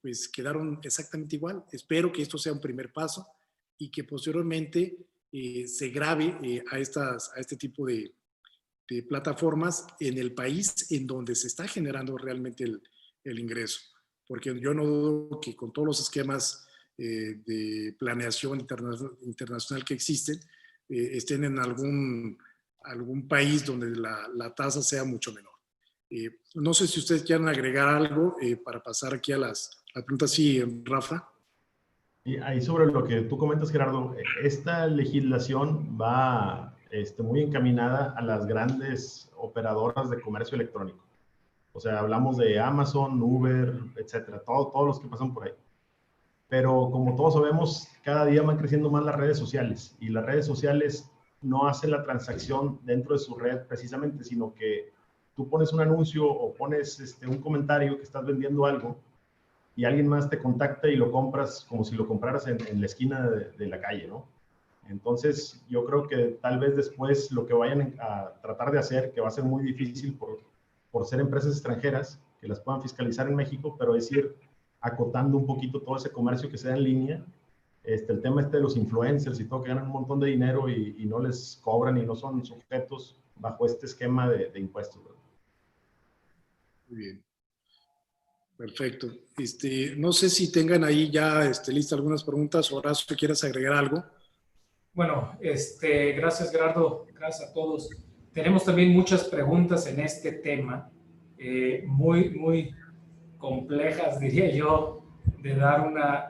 pues quedaron exactamente igual. Espero que esto sea un primer paso y que posteriormente se grave a este tipo de plataformas en el país en donde se está generando realmente el ingreso. Porque yo no dudo que con todos los esquemas de planeación internacional que existen, estén en algún país donde la tasa sea mucho menor. No sé si ustedes quieren agregar algo para pasar aquí a las preguntas. Sí, Rafa. Y ahí sobre lo que tú comentas, Gerardo, esta legislación va muy encaminada a las grandes operadoras de comercio electrónico. O sea, hablamos de Amazon, Uber, etcétera, todos los que pasan por ahí. Pero como todos sabemos, cada día van creciendo más las redes sociales, y las redes sociales no hacen la transacción dentro de su red precisamente, sino que tú pones un anuncio o pones un comentario que estás vendiendo algo y alguien más te contacta y lo compras como si lo compraras en la esquina de la calle, ¿no? Entonces, yo creo que tal vez después lo que vayan a tratar de hacer, que va a ser muy difícil por ser empresas extranjeras que las puedan fiscalizar en México, pero es ir acotando un poquito todo ese comercio que se da en línea. El tema de los influencers y todo, que ganan un montón de dinero y no les cobran y no son sujetos bajo este esquema de impuestos, ¿verdad? Muy bien. Perfecto. No sé si tengan ahí ya listas algunas preguntas. Horacio, ¿te quieres agregar algo? Bueno, gracias Gerardo, gracias a todos. Tenemos también muchas preguntas en este tema, muy complejas, diría yo, de dar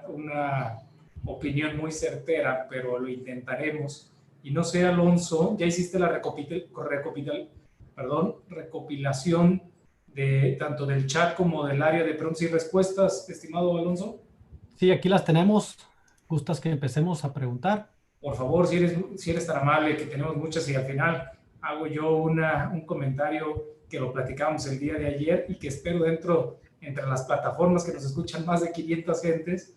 una opinión muy certera, pero lo intentaremos. Y no sé, Alonso, ya hiciste la recopilación de tanto del chat como del área de preguntas y respuestas, estimado Alonso. Sí, aquí las tenemos. ¿Gustas que empecemos a preguntar? Por favor, si eres tan amable, que tenemos muchas, y al final hago yo un comentario que lo platicamos el día de ayer y que espero entre las plataformas que nos escuchan más de 500 gentes,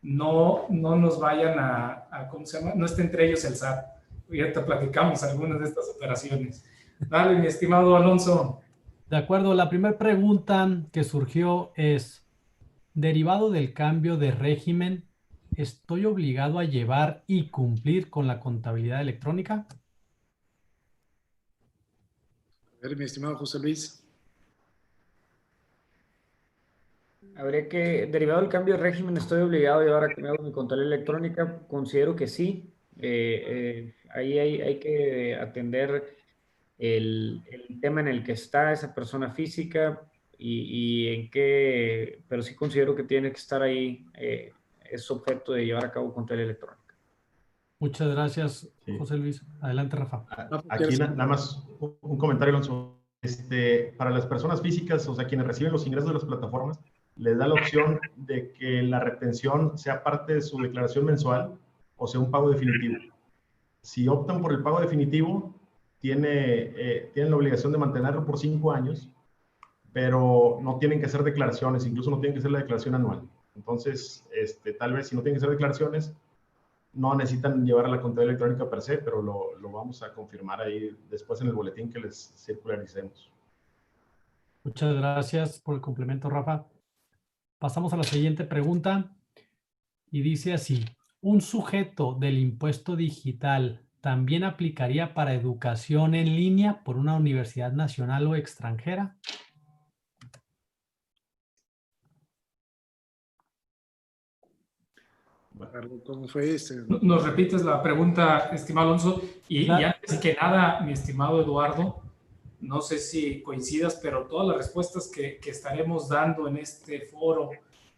no nos vayan ¿cómo se llama? No esté entre ellos el SAT. Ya te platicamos algunas de estas operaciones. Dale, mi estimado Alonso. De acuerdo, la primera pregunta que surgió es, derivado del cambio de régimen, ¿estoy obligado a llevar y cumplir con la contabilidad electrónica? A ver, mi estimado José Luis. Habría que, derivado del cambio de régimen, ¿estoy obligado a llevar a cabo mi contabilidad electrónica? Considero que sí. Ahí hay que atender el tema en el que está esa persona física y en qué, pero sí considero que tiene que estar ahí, es objeto de llevar a cabo contabilidad electrónica. Muchas gracias, Sí. José Luis. Adelante, Rafa. Aquí nada más un comentario, Alonso. Para las personas físicas, o sea, quienes reciben los ingresos de las plataformas, les da la opción de que la retención sea parte de su declaración mensual o sea un pago definitivo. Si optan por el pago definitivo, tienen la obligación de mantenerlo por 5 años, pero no tienen que hacer declaraciones, incluso no tienen que hacer la declaración anual. Entonces, tal vez si no tienen que hacer declaraciones, no necesitan llevar a la contabilidad electrónica per se, pero lo vamos a confirmar ahí después en el boletín que les circularicemos. Muchas gracias por el complemento, Rafa. Pasamos a la siguiente pregunta y dice así, ¿un sujeto del impuesto digital también aplicaría para educación en línea por una universidad nacional o extranjera? ¿Cómo fue ¿Nos repites la pregunta, estimado Alonso? Y antes que nada, mi estimado Eduardo, no sé si coincidas, pero todas las respuestas que estaremos dando en este foro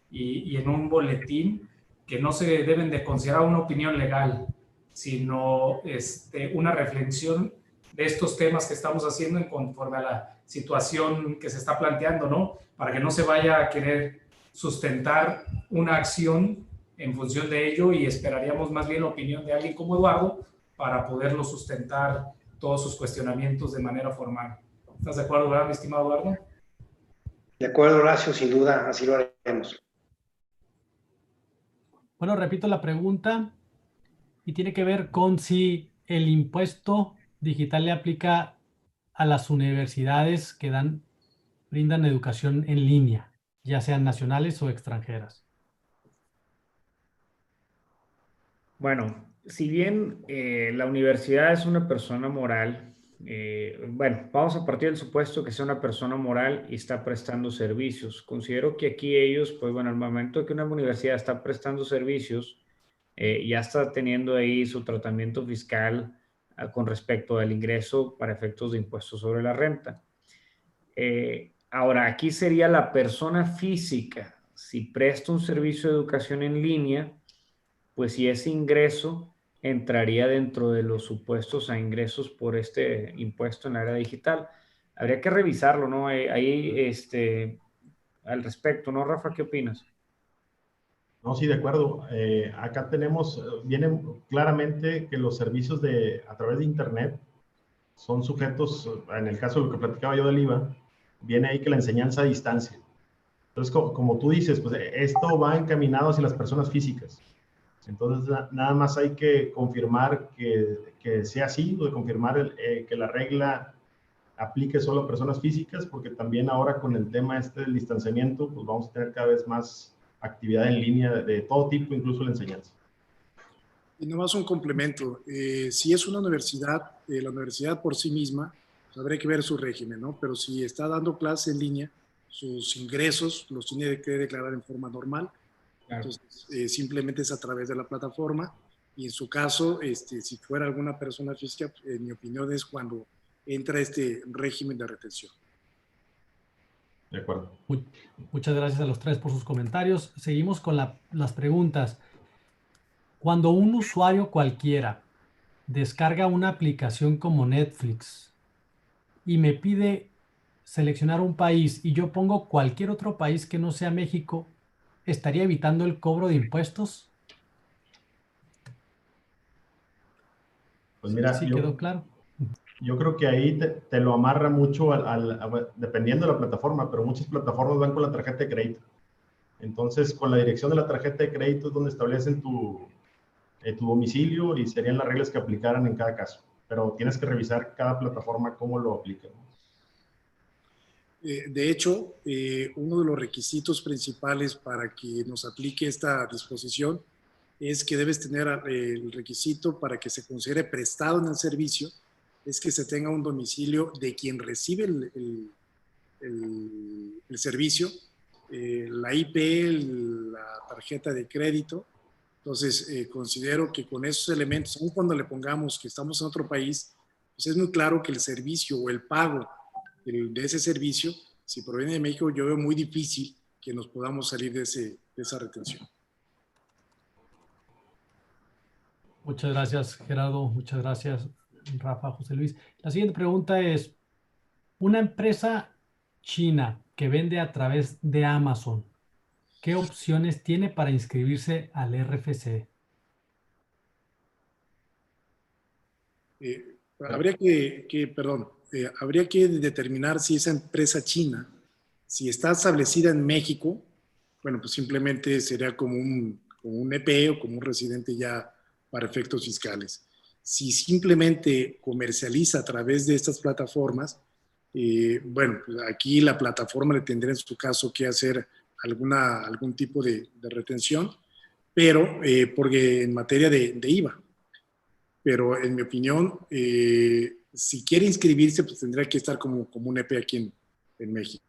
y en un boletín, que no se deben de considerar una opinión legal, sino una reflexión de estos temas que estamos haciendo en conforme a la situación que se está planteando, ¿no? Para que no se vaya a querer sustentar una acción en función de ello, y esperaríamos más bien la opinión de alguien como Eduardo para poderlo sustentar todos sus cuestionamientos de manera formal. ¿Estás de acuerdo, verdad, mi estimado Eduardo? De acuerdo, Horacio, sin duda, así lo haremos. Bueno, repito la pregunta y tiene que ver con si el impuesto digital le aplica a las universidades que brindan educación en línea, ya sean nacionales o extranjeras. Bueno, si bien la universidad es una persona moral, bueno, vamos a partir del supuesto que sea una persona moral y está prestando servicios. Considero que aquí ellos, pues bueno, al momento que una universidad está prestando servicios, ya está teniendo ahí su tratamiento fiscal con respecto al ingreso para efectos de impuestos sobre la renta. Ahora, aquí sería la persona física. Si presta un servicio de educación en línea, pues si ese ingreso entraría dentro de los supuestos a ingresos por este impuesto en la era digital. Habría que revisarlo, ¿no? Ahí, al respecto, ¿no, Rafa? ¿Qué opinas? No, sí, de acuerdo. Acá viene claramente que los servicios a través de Internet son sujetos, en el caso de lo que platicaba yo del IVA, viene ahí que la enseñanza a distancia. Entonces, como tú dices, pues esto va encaminado hacia las personas físicas. Entonces, nada más hay que confirmar que sea así, o de confirmar que la regla aplique solo a personas físicas, porque también ahora con el tema del distanciamiento, pues vamos a tener cada vez más actividad en línea de todo tipo, incluso la enseñanza. Y nada más un complemento. Si es una universidad, la universidad por sí misma, pues habría que ver su régimen, ¿no? Pero si está dando clase en línea, sus ingresos los tiene que declarar en forma normal. Claro. Entonces, simplemente es a través de la plataforma. Y en su caso, si fuera alguna persona física, en mi opinión es cuando entra este régimen de retención. De acuerdo. Muchas gracias a los tres por sus comentarios. Seguimos con las preguntas. Cuando un usuario cualquiera descarga una aplicación como Netflix y me pide seleccionar un país y yo pongo cualquier otro país que no sea México, ¿estaría evitando el cobro de impuestos? Pues mira, ¿Sí quedó claro? Yo creo que ahí te lo amarra mucho dependiendo de la plataforma, pero muchas plataformas van con la tarjeta de crédito. Entonces, con la dirección de la tarjeta de crédito es donde establecen tu domicilio y serían las reglas que aplicaran en cada caso. Pero tienes que revisar cada plataforma cómo lo aplica. De hecho, uno de los requisitos principales para que nos aplique esta disposición es que debes tener el requisito para que se considere prestado en el servicio, es que se tenga un domicilio de quien recibe el servicio, la IP, la tarjeta de crédito. Entonces, considero que con esos elementos, aun cuando le pongamos que estamos en otro país, pues es muy claro que el servicio o el pago de ese servicio, si proviene de México, yo veo muy difícil que nos podamos salir de esa retención. Muchas gracias, Gerardo. Muchas gracias, Rafa, José Luis. La siguiente pregunta es, una empresa china que vende a través de Amazon, ¿qué opciones tiene para inscribirse al RFC? Habría habría que determinar si esa empresa china, si está establecida en México, bueno, pues simplemente sería como un EP o como un residente ya para efectos fiscales. Si simplemente comercializa a través de estas plataformas, bueno, pues aquí la plataforma le tendría en su caso que hacer algún tipo de retención, pero porque en materia de IVA. Pero en mi opinión, si quiere inscribirse, pues tendría que estar como un EP aquí en México.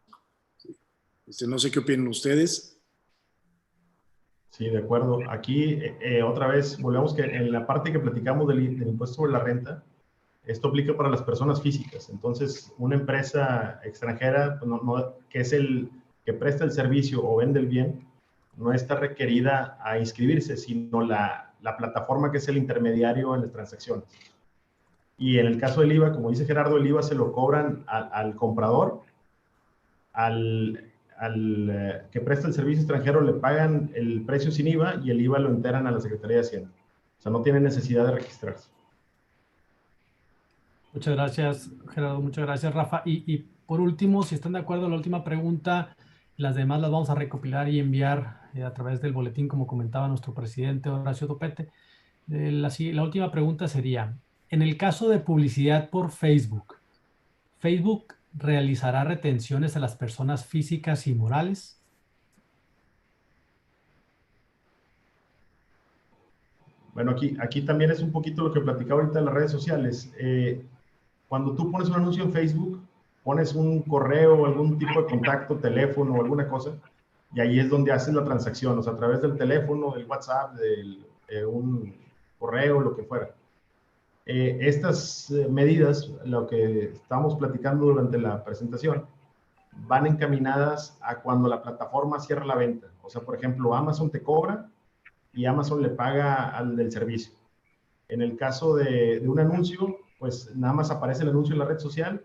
No sé qué opinan ustedes. Sí, de acuerdo. Aquí, otra vez, volvemos que en la parte que platicamos del impuesto sobre la renta, esto aplica para las personas físicas. Entonces, una empresa extranjera, pues que es el que presta el servicio o vende el bien, no está requerida a inscribirse, sino la plataforma que es el intermediario en las transacciones. Y en el caso del IVA, como dice Gerardo, el IVA se lo cobran al comprador, al que presta el servicio extranjero le pagan el precio sin IVA y el IVA lo enteran a la Secretaría de Hacienda. O sea, no tiene necesidad de registrarse. Muchas gracias, Gerardo. Muchas gracias, Rafa. Y por último, si están de acuerdo, la última pregunta, las demás las vamos a recopilar y enviar a través del boletín, como comentaba nuestro presidente Horacio Topete. La última pregunta sería, en el caso de publicidad por Facebook, ¿Facebook realizará retenciones a las personas físicas y morales? Bueno, aquí también es un poquito lo que platicaba ahorita en las redes sociales. Cuando tú pones un anuncio en Facebook, pones un correo o algún tipo de contacto, teléfono o alguna cosa, y ahí es donde haces la transacción, o sea, a través del teléfono, del WhatsApp, un correo, lo que fuera. Estas medidas, lo que estábamos platicando durante la presentación, van encaminadas a cuando la plataforma cierra la venta. O sea, por ejemplo, Amazon te cobra y Amazon le paga al del servicio. En el caso de un anuncio, pues nada más aparece el anuncio en la red social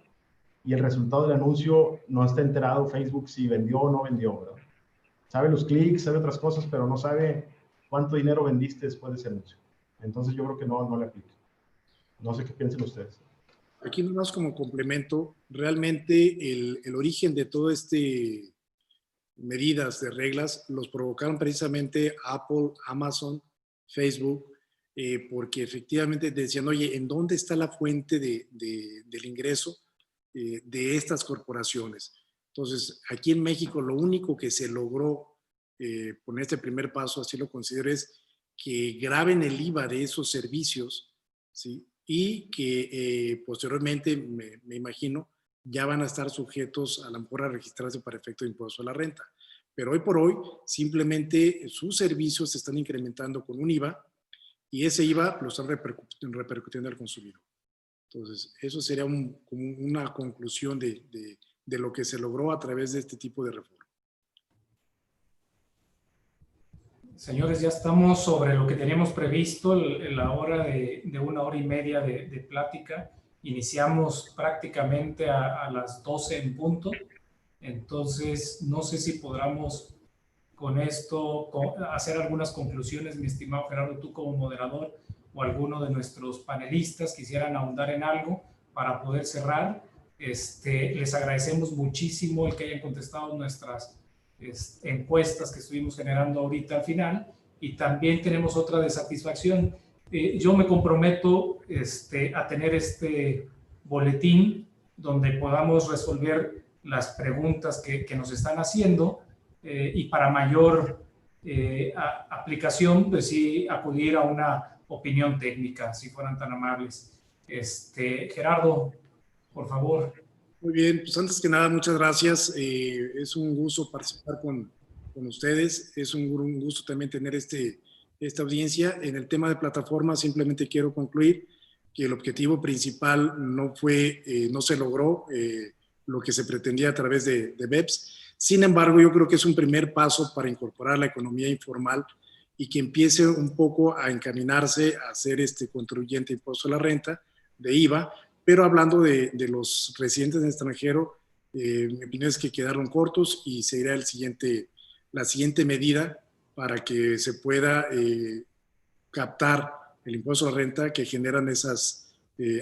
y el resultado del anuncio no está enterado Facebook si vendió o no vendió, ¿verdad? Sabe los clics, sabe otras cosas, pero no sabe cuánto dinero vendiste después de ese anuncio. Entonces yo creo que no le aplica. No sé qué piensan ustedes. Aquí nomás como complemento, realmente el origen de todo medidas de reglas los provocaron precisamente Apple, Amazon, Facebook, porque efectivamente decían, oye, ¿en dónde está la fuente del ingreso? de estas corporaciones. Entonces, aquí en México lo único que se logró con este primer paso, así lo considero, es que graben el IVA de esos servicios, ¿sí? Y que posteriormente, me imagino, ya van a estar sujetos a lo mejor a registrarse para efecto de impuesto a la renta. Pero hoy por hoy, simplemente sus servicios se están incrementando con un IVA y ese IVA lo están repercutiendo al consumidor. Entonces, eso sería como una conclusión de lo que se logró a través de este tipo de reforma. Señores, ya estamos sobre lo que teníamos previsto, la hora de 1 hora y media de plática. Iniciamos prácticamente a las 12 en punto. Entonces, no sé si podamos con esto hacer algunas conclusiones, mi estimado Gerardo, tú como moderador o alguno de nuestros panelistas quisieran ahondar en algo para poder cerrar. Les agradecemos muchísimo el que hayan contestado nuestras encuestas que estuvimos generando ahorita al final, y también tenemos otra de satisfacción. Yo me comprometo a tener este boletín donde podamos resolver las preguntas que nos están haciendo, y para mayor aplicación, pues sí, acudir a una opinión técnica, si fueran tan amables. Gerardo, por favor. Muy bien, pues antes que nada, muchas gracias. Es un gusto participar con ustedes. Es un gusto también tener esta audiencia. En el tema de plataformas, simplemente quiero concluir que el objetivo principal no se logró lo que se pretendía a través de BEPS. Sin embargo, yo creo que es un primer paso para incorporar la economía informal y que empiece un poco a encaminarse a ser contribuyente de impuesto a la renta, de IVA, pero hablando de los residentes en extranjero, mi opinión es que quedaron cortos y seguirá la siguiente medida para que se pueda captar el impuesto a la renta que generan esas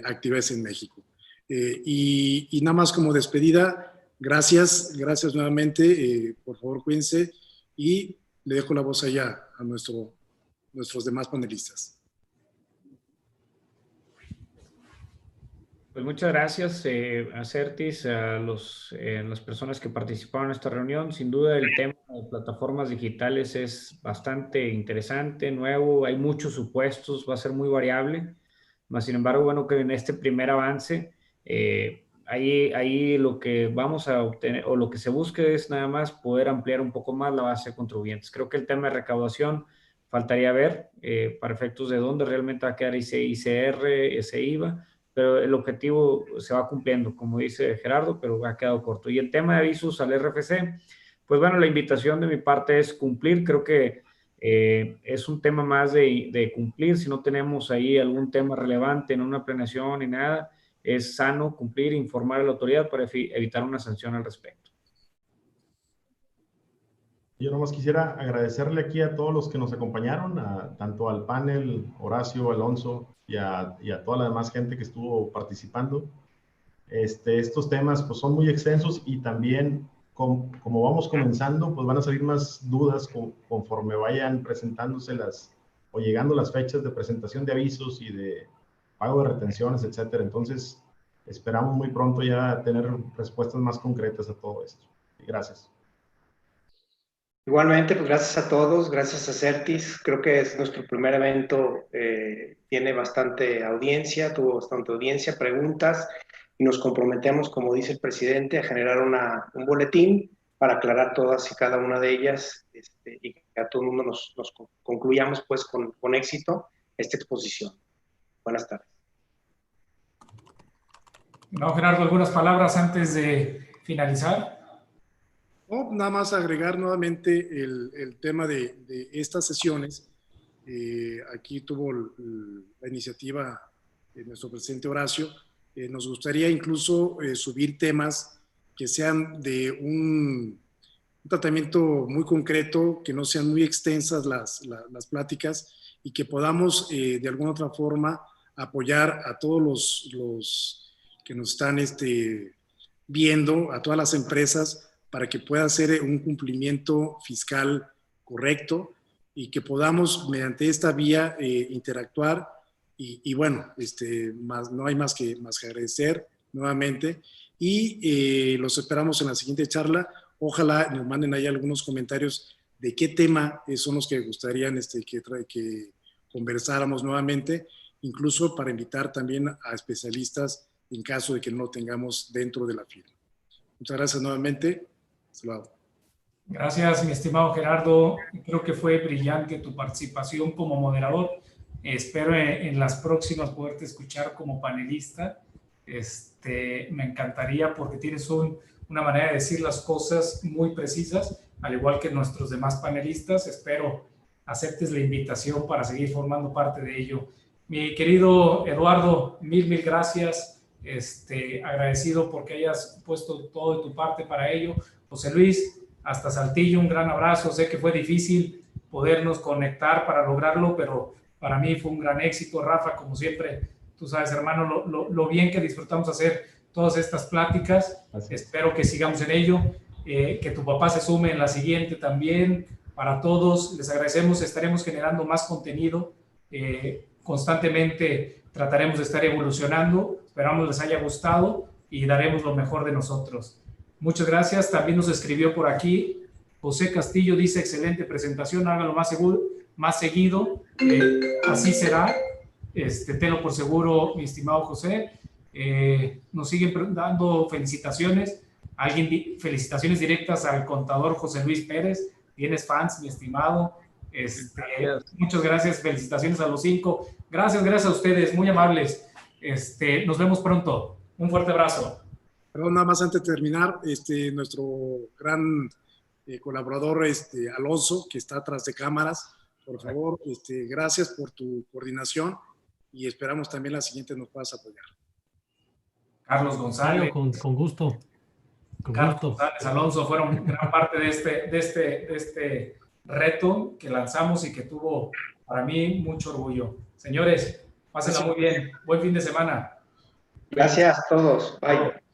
actividades en México. Y nada más como despedida, gracias nuevamente, por favor cuídense y le dejo la voz allá a nuestros demás panelistas. Pues muchas gracias a Certis, a las personas que participaron en esta reunión. Sin duda el tema de plataformas digitales es bastante interesante, nuevo, hay muchos supuestos, va a ser muy variable. Mas, sin embargo, bueno, que en este primer avance, ahí lo que vamos a obtener o lo que se busque es nada más poder ampliar un poco más la base de contribuyentes. Creo que el tema de recaudación faltaría ver para efectos de dónde realmente va a quedar ese ICR, ese IVA, pero el objetivo se va cumpliendo, como dice Gerardo, pero ha quedado corto. Y el tema de avisos al RFC, pues bueno, la invitación de mi parte es cumplir. Creo que es un tema más de cumplir. Si no tenemos ahí algún tema relevante en una planeación ni nada, es sano cumplir e informar a la autoridad para evitar una sanción al respecto. Yo nomás quisiera agradecerle aquí a todos los que nos acompañaron, tanto al panel, Horacio, Alonso y a toda la demás gente que estuvo participando. Estos temas pues son muy extensos y también como vamos comenzando, pues van a salir más dudas conforme vayan presentándose o llegando las fechas de presentación de avisos y de pago de retenciones, etcétera. Entonces, esperamos muy pronto ya tener respuestas más concretas a todo esto. Gracias. Igualmente, pues gracias a todos, gracias a Certis. Creo que es nuestro primer evento, tiene bastante audiencia, tuvo bastante audiencia, preguntas, y nos comprometemos, como dice el presidente, a generar un boletín para aclarar todas y cada una de ellas, y que a todo el mundo nos concluyamos pues con éxito esta exposición. Buenas tardes. No, Gerardo, algunas palabras antes de finalizar. No, nada más agregar nuevamente el tema de estas sesiones. Aquí tuvo la iniciativa de nuestro presidente Horacio. Nos gustaría incluso subir temas que sean de un tratamiento muy concreto, que no sean muy extensas las pláticas y que podamos de alguna otra forma apoyar a todos los que nos están viendo, a todas las empresas, para que pueda ser un cumplimiento fiscal correcto y que mediante esta vía interactuar y bueno, no hay más que agradecer nuevamente y los esperamos en la siguiente charla. Ojalá nos manden ahí algunos comentarios de qué tema son los que gustarían que conversáramos nuevamente, incluso para invitar también a especialistas en caso de que no lo tengamos dentro de la firma. Muchas gracias nuevamente. Hasta luego. Gracias, mi estimado Gerardo. Creo que fue brillante tu participación como moderador. Espero en las próximas poderte escuchar como panelista. Me encantaría porque tienes una manera de decir las cosas muy precisas, al igual que nuestros demás panelistas. Espero aceptes la invitación para seguir formando parte de ello. Mi querido Eduardo, mil gracias. Agradecido porque hayas puesto todo de tu parte para ello. José Luis, hasta Saltillo, un gran abrazo. Sé que fue difícil podernos conectar para lograrlo, pero para mí fue un gran éxito. Rafa, como siempre, tú sabes, hermano, lo bien que disfrutamos hacer todas estas pláticas. Espero que sigamos en ello, que tu papá se sume en la siguiente también. Para todos, les agradecemos. Estaremos generando más contenido. Constantemente trataremos de estar evolucionando. Esperamos les haya gustado y daremos lo mejor de nosotros. Muchas gracias. También nos escribió por aquí José Castillo, dice: excelente presentación, hágalo más seguido. Así será. Tenlo por seguro, mi estimado José. Nos siguen dando felicitaciones. Felicitaciones directas al contador José Luis Pérez. Tienes fans, mi estimado. Muchas gracias. Felicitaciones a los 5. Gracias a ustedes, muy amables. Nos vemos pronto. Un fuerte abrazo. Perdón, nada más antes de terminar, nuestro gran colaborador Alonso, que está atrás de cámaras, por favor, gracias por tu coordinación y esperamos también la siguiente nos puedas apoyar. Carlos González. Con gusto. Carlos González, Alonso, fueron gran parte de este reto que lanzamos y que tuvo para mí mucho orgullo. Señores, pásenla muy bien. Buen fin de semana. Gracias a todos. Bye.